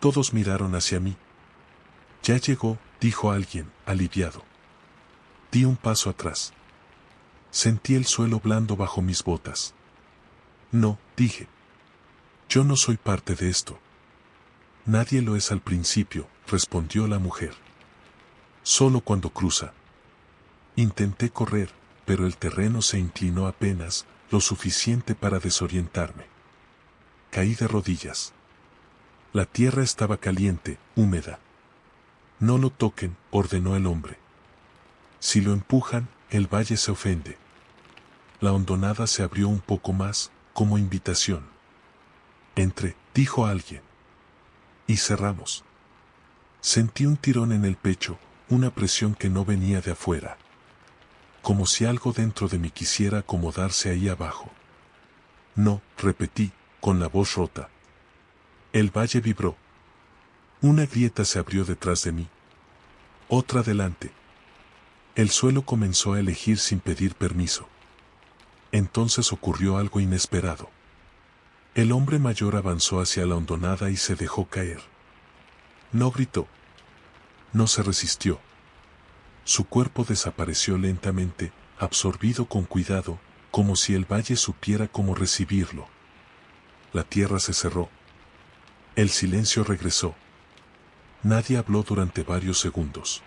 Speaker 1: Todos miraron hacia mí. Ya llegó, dijo alguien, aliviado. Di un paso atrás. Sentí el suelo blando bajo mis botas. No, dije. Yo no soy parte de esto. Nadie lo es al principio, respondió la mujer. Solo cuando cruza. Intenté correr, pero el terreno se inclinó apenas, lo suficiente para desorientarme. Caí de rodillas. La tierra estaba caliente, húmeda. No lo toquen, ordenó el hombre. Si lo empujan, el valle se ofende. La hondonada se abrió un poco más, como invitación. Entre, dijo alguien. Y cerramos. Sentí un tirón en el pecho, una presión que no venía de afuera. Como si algo dentro de mí quisiera acomodarse ahí abajo. No, repetí, con la voz rota. El valle vibró. Una grieta se abrió detrás de mí. Otra delante. El suelo comenzó a elegir sin pedir permiso. Entonces ocurrió algo inesperado. El hombre mayor avanzó hacia la hondonada y se dejó caer. No gritó. No se resistió. Su cuerpo desapareció lentamente, absorbido con cuidado, como si el valle supiera cómo recibirlo. La tierra se cerró. El silencio regresó. Nadie habló durante varios segundos.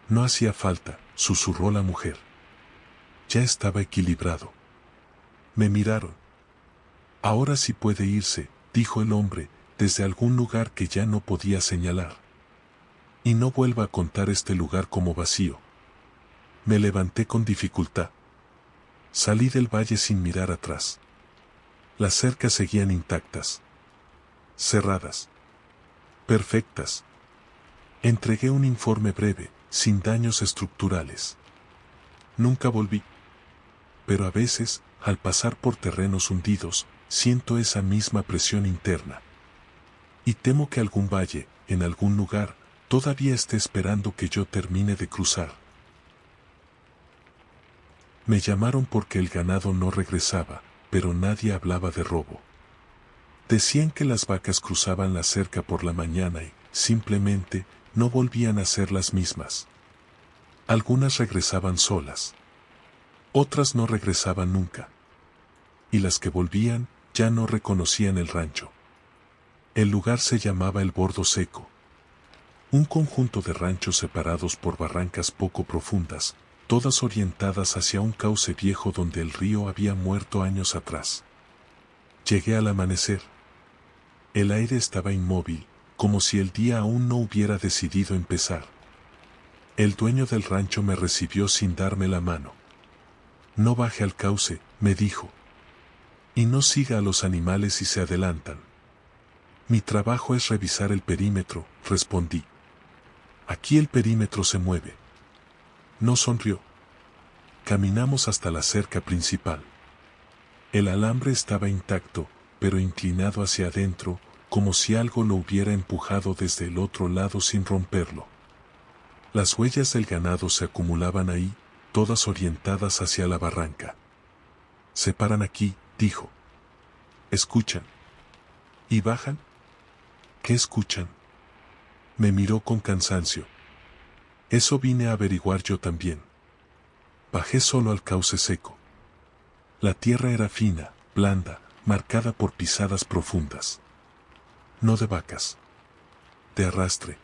Speaker 1: No hacía falta, susurró la mujer. Ya estaba equilibrado. Me miraron. Ahora sí puede irse, dijo el hombre, desde algún lugar que ya no podía señalar. Y no vuelva a contar este lugar como vacío. Me levanté con dificultad. Salí del valle sin mirar atrás. Las cercas seguían intactas. Cerradas. Perfectas. Entregué un informe breve, sin daños estructurales. Nunca volví. Pero a veces, al pasar por terrenos hundidos, siento esa misma presión interna. Y temo que algún valle, en algún lugar, todavía esté esperando que yo termine de cruzar. Me llamaron porque el ganado no regresaba, pero nadie hablaba de robo. Decían que las vacas cruzaban la cerca por la mañana y, simplemente, no volvían a ser las mismas. Algunas regresaban solas. Otras no regresaban nunca. Y las que volvían, ya no reconocían el rancho. El lugar se llamaba El Bordo Seco. Un conjunto de ranchos separados por barrancas poco profundas, todas orientadas hacia un cauce viejo donde el río había muerto años atrás. Llegué al amanecer. El aire estaba inmóvil, como si el día aún no hubiera decidido empezar. El dueño del rancho me recibió sin darme la mano. No baje al cauce, me dijo. Y no siga a los animales si se adelantan. Mi trabajo es revisar el perímetro, respondí. Aquí el perímetro se mueve. No sonrió. Caminamos hasta la cerca principal. El alambre estaba intacto, pero inclinado hacia adentro, como si algo lo hubiera empujado desde el otro lado sin romperlo. Las huellas del ganado se acumulaban ahí, todas orientadas hacia la barranca. Se paran aquí, dijo. ¿Escuchan? ¿Y bajan? ¿Qué escuchan? Me miró con cansancio. Eso vine a averiguar yo también. Bajé solo al cauce seco. La tierra era fina, blanda, marcada por pisadas profundas. No de vacas. De arrastre.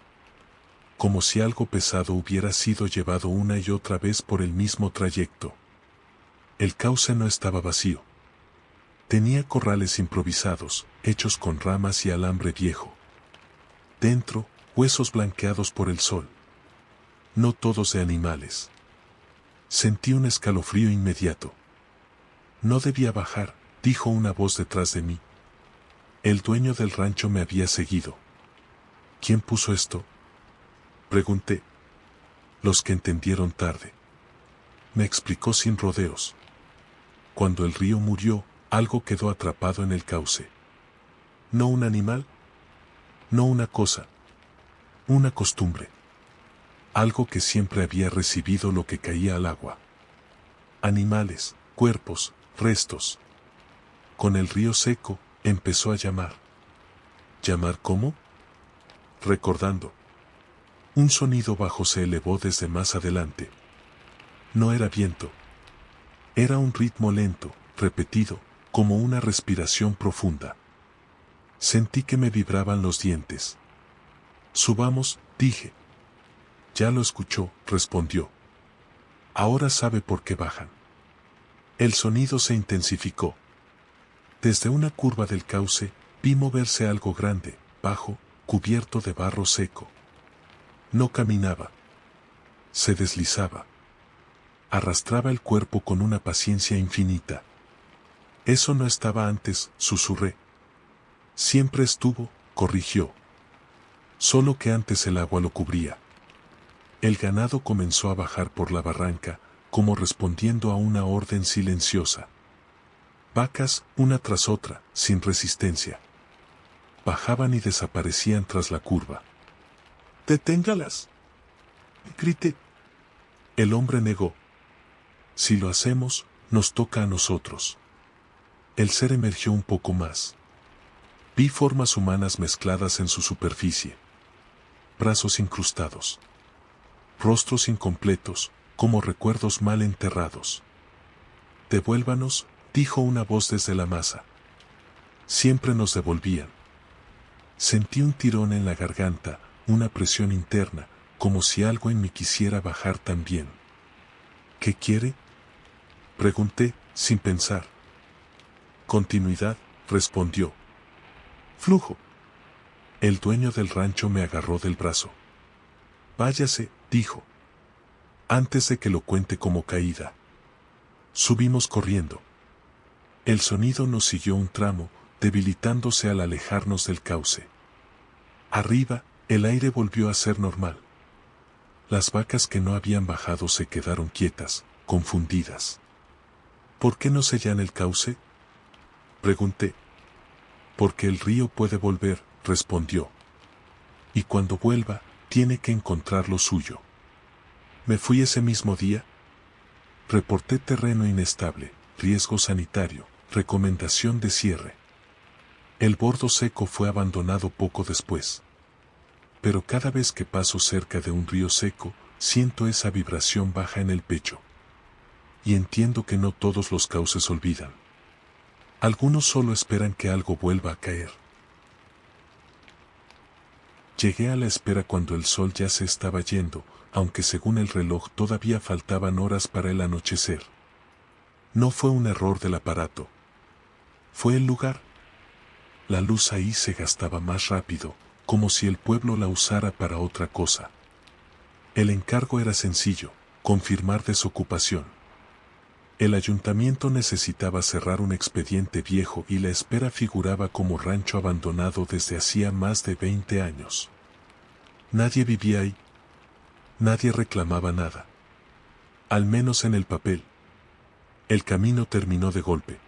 Speaker 1: Como si algo pesado hubiera sido llevado una y otra vez por el mismo trayecto. El cauce no estaba vacío. Tenía corrales improvisados, hechos con ramas y alambre viejo. Dentro, huesos blanqueados por el sol. No todos de animales. Sentí un escalofrío inmediato. No debía bajar, dijo una voz detrás de mí. El dueño del rancho me había seguido. ¿Quién puso esto? Pregunté. Los que entendieron tarde. Me explicó sin rodeos. Cuando el río murió, algo quedó atrapado en el cauce. No un animal, no una cosa, una costumbre. Algo que siempre había recibido lo que caía al agua. Animales, cuerpos, restos. Con el río seco, empezó a llamar. ¿Llamar cómo? recordando. Un sonido bajo se elevó desde más adelante. No era viento. Era un ritmo lento, repetido, como una respiración profunda. Sentí que me vibraban los dientes. Subamos, dije. Ya lo escuchó, respondió. Ahora sabe por qué bajan. El sonido se intensificó. Desde una curva del cauce, vi moverse algo grande, bajo, cubierto de barro seco. No caminaba. Se deslizaba. Arrastraba el cuerpo con una paciencia infinita. Eso no estaba antes, susurré. Siempre estuvo, corrigió. Solo que antes el agua lo cubría. El ganado comenzó a bajar por la barranca, como respondiendo a una orden silenciosa. Vacas, una tras otra, sin resistencia. Bajaban y desaparecían tras la curva. ¡Deténgalas!, grité. El hombre negó. Si lo hacemos, nos toca a nosotros. El ser emergió un poco más. Vi formas humanas mezcladas en su superficie. Brazos incrustados. Rostros incompletos, como recuerdos mal enterrados. Devuélvanos, dijo una voz desde la masa. Siempre nos devolvían. Sentí un tirón en la garganta, una presión interna, como si algo en mí quisiera bajar también. ¿Qué quiere?, pregunté, sin pensar. Continuidad, respondió. Flujo. El dueño del rancho me agarró del brazo. Váyase, dijo. Antes de que lo cuente como caída. Subimos corriendo. El sonido nos siguió un tramo, debilitándose al alejarnos del cauce. Arriba, el aire volvió a ser normal. Las vacas que no habían bajado se quedaron quietas, confundidas. ¿Por qué no sellan el cauce?, pregunté. Porque el río puede volver, respondió. Y cuando vuelva, tiene que encontrar lo suyo. Me fui ese mismo día. Reporté terreno inestable, riesgo sanitario, recomendación de cierre. El bordo seco fue abandonado poco después. Pero cada vez que paso cerca de un río seco, siento esa vibración baja en el pecho. Y entiendo que no todos los cauces olvidan. Algunos solo esperan que algo vuelva a caer. Llegué a la espera cuando el sol ya se estaba yendo, aunque según el reloj todavía faltaban horas para el anochecer. No fue un error del aparato. Fue el lugar. La luz ahí se gastaba más rápido, como si el pueblo la usara para otra cosa. El encargo era sencillo, confirmar desocupación. El ayuntamiento necesitaba cerrar un expediente viejo y la espera figuraba como rancho abandonado desde hacía más de 20 años. Nadie vivía ahí. Nadie reclamaba nada. Al menos en el papel. El camino terminó de golpe.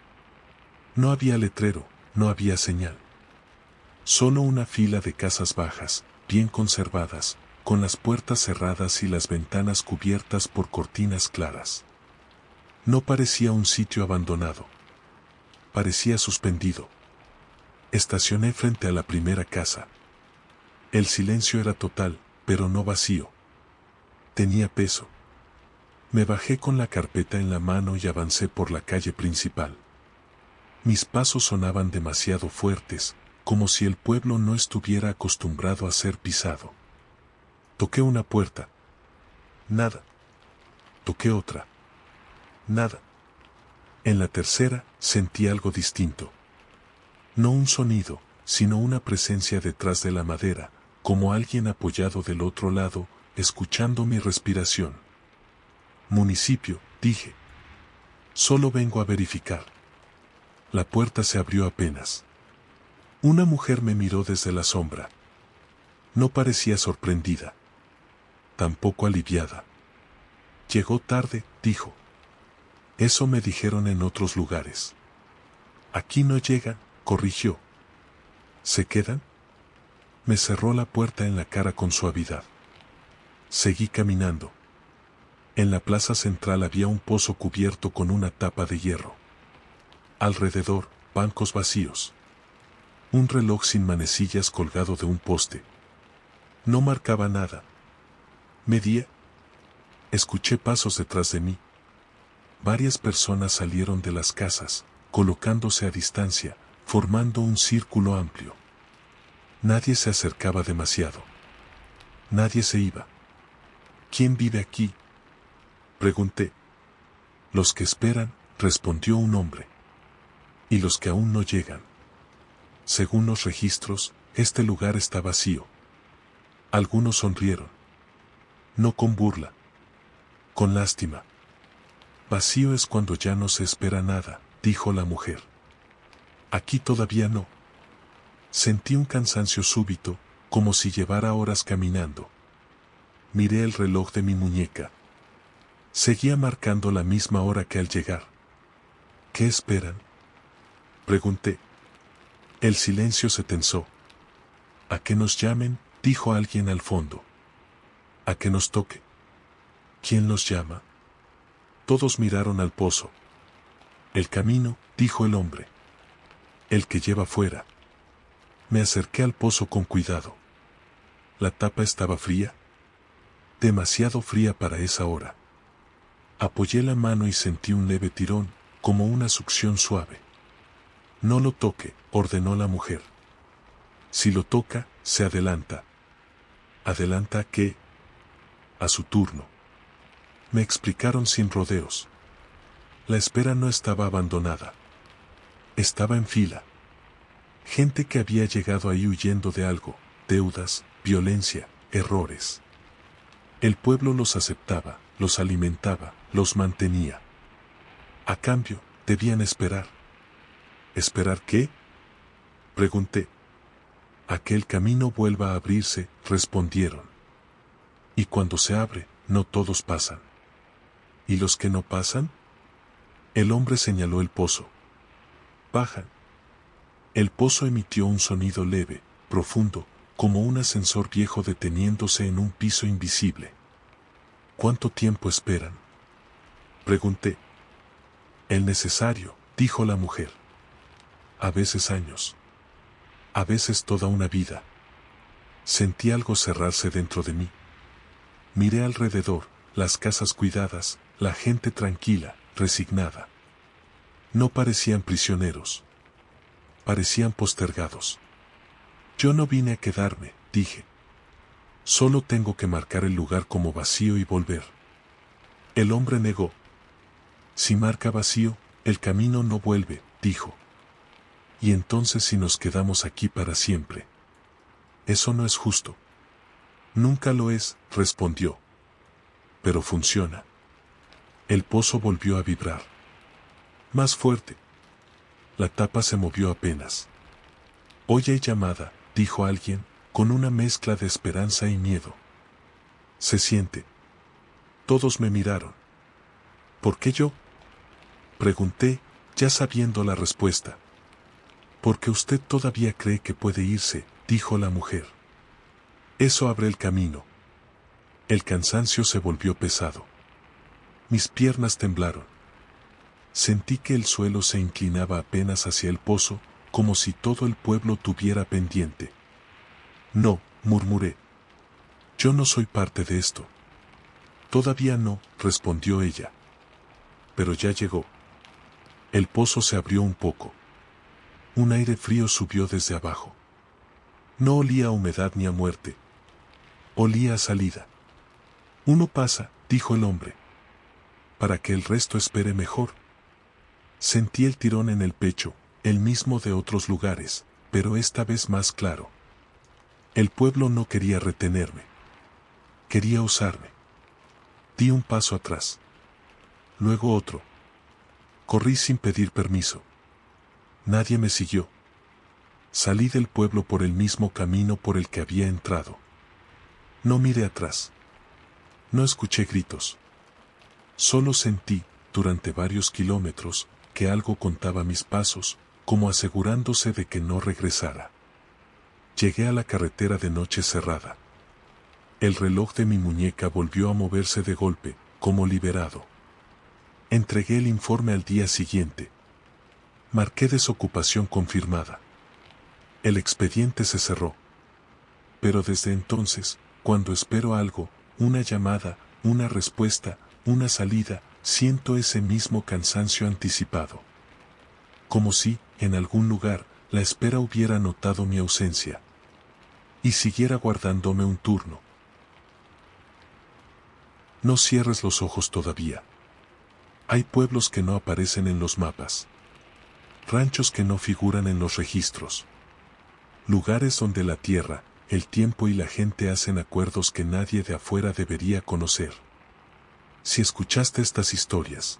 Speaker 1: No había letrero, no había señal. Solo una fila de casas bajas, bien conservadas, con las puertas cerradas y las ventanas cubiertas por cortinas claras. No parecía un sitio abandonado. Parecía suspendido. Estacioné frente a la primera casa. El silencio era total, pero no vacío. Tenía peso. Me bajé con la carpeta en la mano y avancé por la calle principal. Mis pasos sonaban demasiado fuertes, como si el pueblo no estuviera acostumbrado a ser pisado. Toqué una puerta. Nada. Toqué otra. Nada. En la tercera, sentí algo distinto. No un sonido, sino una presencia detrás de la madera, como alguien apoyado del otro lado, escuchando mi respiración. Municipio, dije. Solo vengo a verificar. La puerta se abrió apenas. Una mujer me miró desde la sombra. No parecía sorprendida. Tampoco aliviada. Llegó tarde, dijo. Eso me dijeron en otros lugares. Aquí no llegan, corrigió. ¿Se quedan? Me cerró la puerta en la cara con suavidad. Seguí caminando. En la plaza central había un pozo cubierto con una tapa de hierro. Alrededor, bancos vacíos. Un reloj sin manecillas colgado de un poste. No marcaba nada. Medía. Escuché pasos detrás de mí. Varias personas salieron de las casas, colocándose a distancia, formando un círculo amplio. Nadie se acercaba demasiado. Nadie se iba. ¿Quién vive aquí?, pregunté. Los que esperan, respondió un hombre. Y los que aún no llegan. Según los registros, este lugar está vacío. Algunos sonrieron. No con burla. Con lástima. Vacío es cuando ya no se espera nada, dijo la mujer. Aquí todavía no. Sentí un cansancio súbito, como si llevara horas caminando. Miré el reloj de mi muñeca. Seguía marcando la misma hora que al llegar. ¿Qué esperan?, pregunté. El silencio se tensó. A que nos llamen, dijo alguien al fondo. A que nos toque. ¿Quién los llama? Todos miraron al pozo. El camino, dijo el hombre. El que lleva fuera. Me acerqué al pozo con cuidado. La tapa estaba fría. Demasiado fría para esa hora. Apoyé la mano y sentí un leve tirón, como una succión suave. No lo toque, ordenó la mujer. Si lo toca, se adelanta. ¿Adelanta a qué? A su turno. Me explicaron sin rodeos. La espera no estaba abandonada. Estaba en fila. Gente que había llegado ahí huyendo de algo, deudas, violencia, errores. El pueblo los aceptaba, los alimentaba, los mantenía. A cambio, debían esperar. ¿Esperar qué?, pregunté. A que el camino vuelva a abrirse, respondieron. Y cuando se abre, no todos pasan. ¿Y los que no pasan? El hombre señaló el pozo. Bajan. El pozo emitió un sonido leve, profundo, como un ascensor viejo deteniéndose en un piso invisible. ¿Cuánto tiempo esperan?, pregunté. El necesario, dijo la mujer. A veces años. A veces toda una vida. Sentí algo cerrarse dentro de mí. Miré alrededor, las casas cuidadas, la gente tranquila, resignada. No parecían prisioneros. Parecían postergados. Yo no vine a quedarme, dije. Solo tengo que marcar el lugar como vacío y volver. El hombre negó. Si marca vacío, el camino no vuelve, dijo. Y entonces si nos quedamos aquí para siempre. Eso no es justo. Nunca lo es, respondió. Pero funciona. El pozo volvió a vibrar. Más fuerte. La tapa se movió apenas. Hoy hay llamada, dijo alguien, con una mezcla de esperanza y miedo. Se siente. Todos me miraron. ¿Por qué yo?, pregunté, ya sabiendo la respuesta. Porque usted todavía cree que puede irse, dijo la mujer. Eso abre el camino. El cansancio se volvió pesado. Mis piernas temblaron. Sentí que el suelo se inclinaba apenas hacia el pozo, como si todo el pueblo tuviera pendiente. No, murmuré. Yo no soy parte de esto. Todavía no, respondió ella. Pero ya llegó. El pozo se abrió un poco. Un aire frío subió desde abajo. No olía a humedad ni a muerte. Olía a salida. Uno pasa, dijo el hombre. Para que el resto espere mejor. Sentí el tirón en el pecho, el mismo de otros lugares, pero esta vez más claro. El pueblo no quería retenerme. Quería usarme. Di un paso atrás. Luego otro. Corrí sin pedir permiso. Nadie me siguió. Salí del pueblo por el mismo camino por el que había entrado. No miré atrás. No escuché gritos. Solo sentí, durante varios kilómetros, que algo contaba mis pasos, como asegurándose de que no regresara. Llegué a la carretera de noche cerrada. El reloj de mi muñeca volvió a moverse de golpe, como liberado. Entregué el informe al día siguiente. Marqué desocupación confirmada. El expediente se cerró. pero desde entonces, cuando espero algo, una llamada, una respuesta, una salida, siento ese mismo cansancio anticipado. Como si, en algún lugar, la espera hubiera notado mi ausencia y siguiera guardándome un turno. No cierres los ojos todavía. Hay pueblos que no aparecen en los mapas, ranchos que no figuran en los registros, lugares donde la tierra, el tiempo y la gente hacen acuerdos que nadie de afuera debería conocer. Si escuchaste estas historias,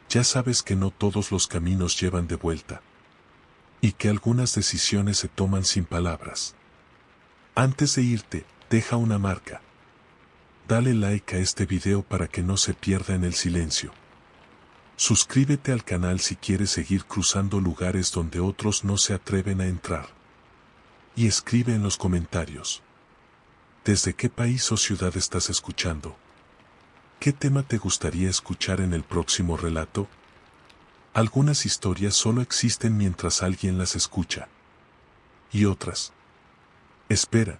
Speaker 1: ya sabes que no todos los caminos llevan de vuelta, y que algunas decisiones se toman sin palabras. Antes de irte, deja una marca. Dale like a este video para que no se pierda en el silencio. Suscríbete al canal si quieres seguir cruzando lugares donde otros no se atreven a entrar. Y escribe en los comentarios. ¿Desde qué país o ciudad estás escuchando? ¿Qué tema te gustaría escuchar en el próximo relato? Algunas historias solo existen mientras alguien las escucha. Y otras. Espera,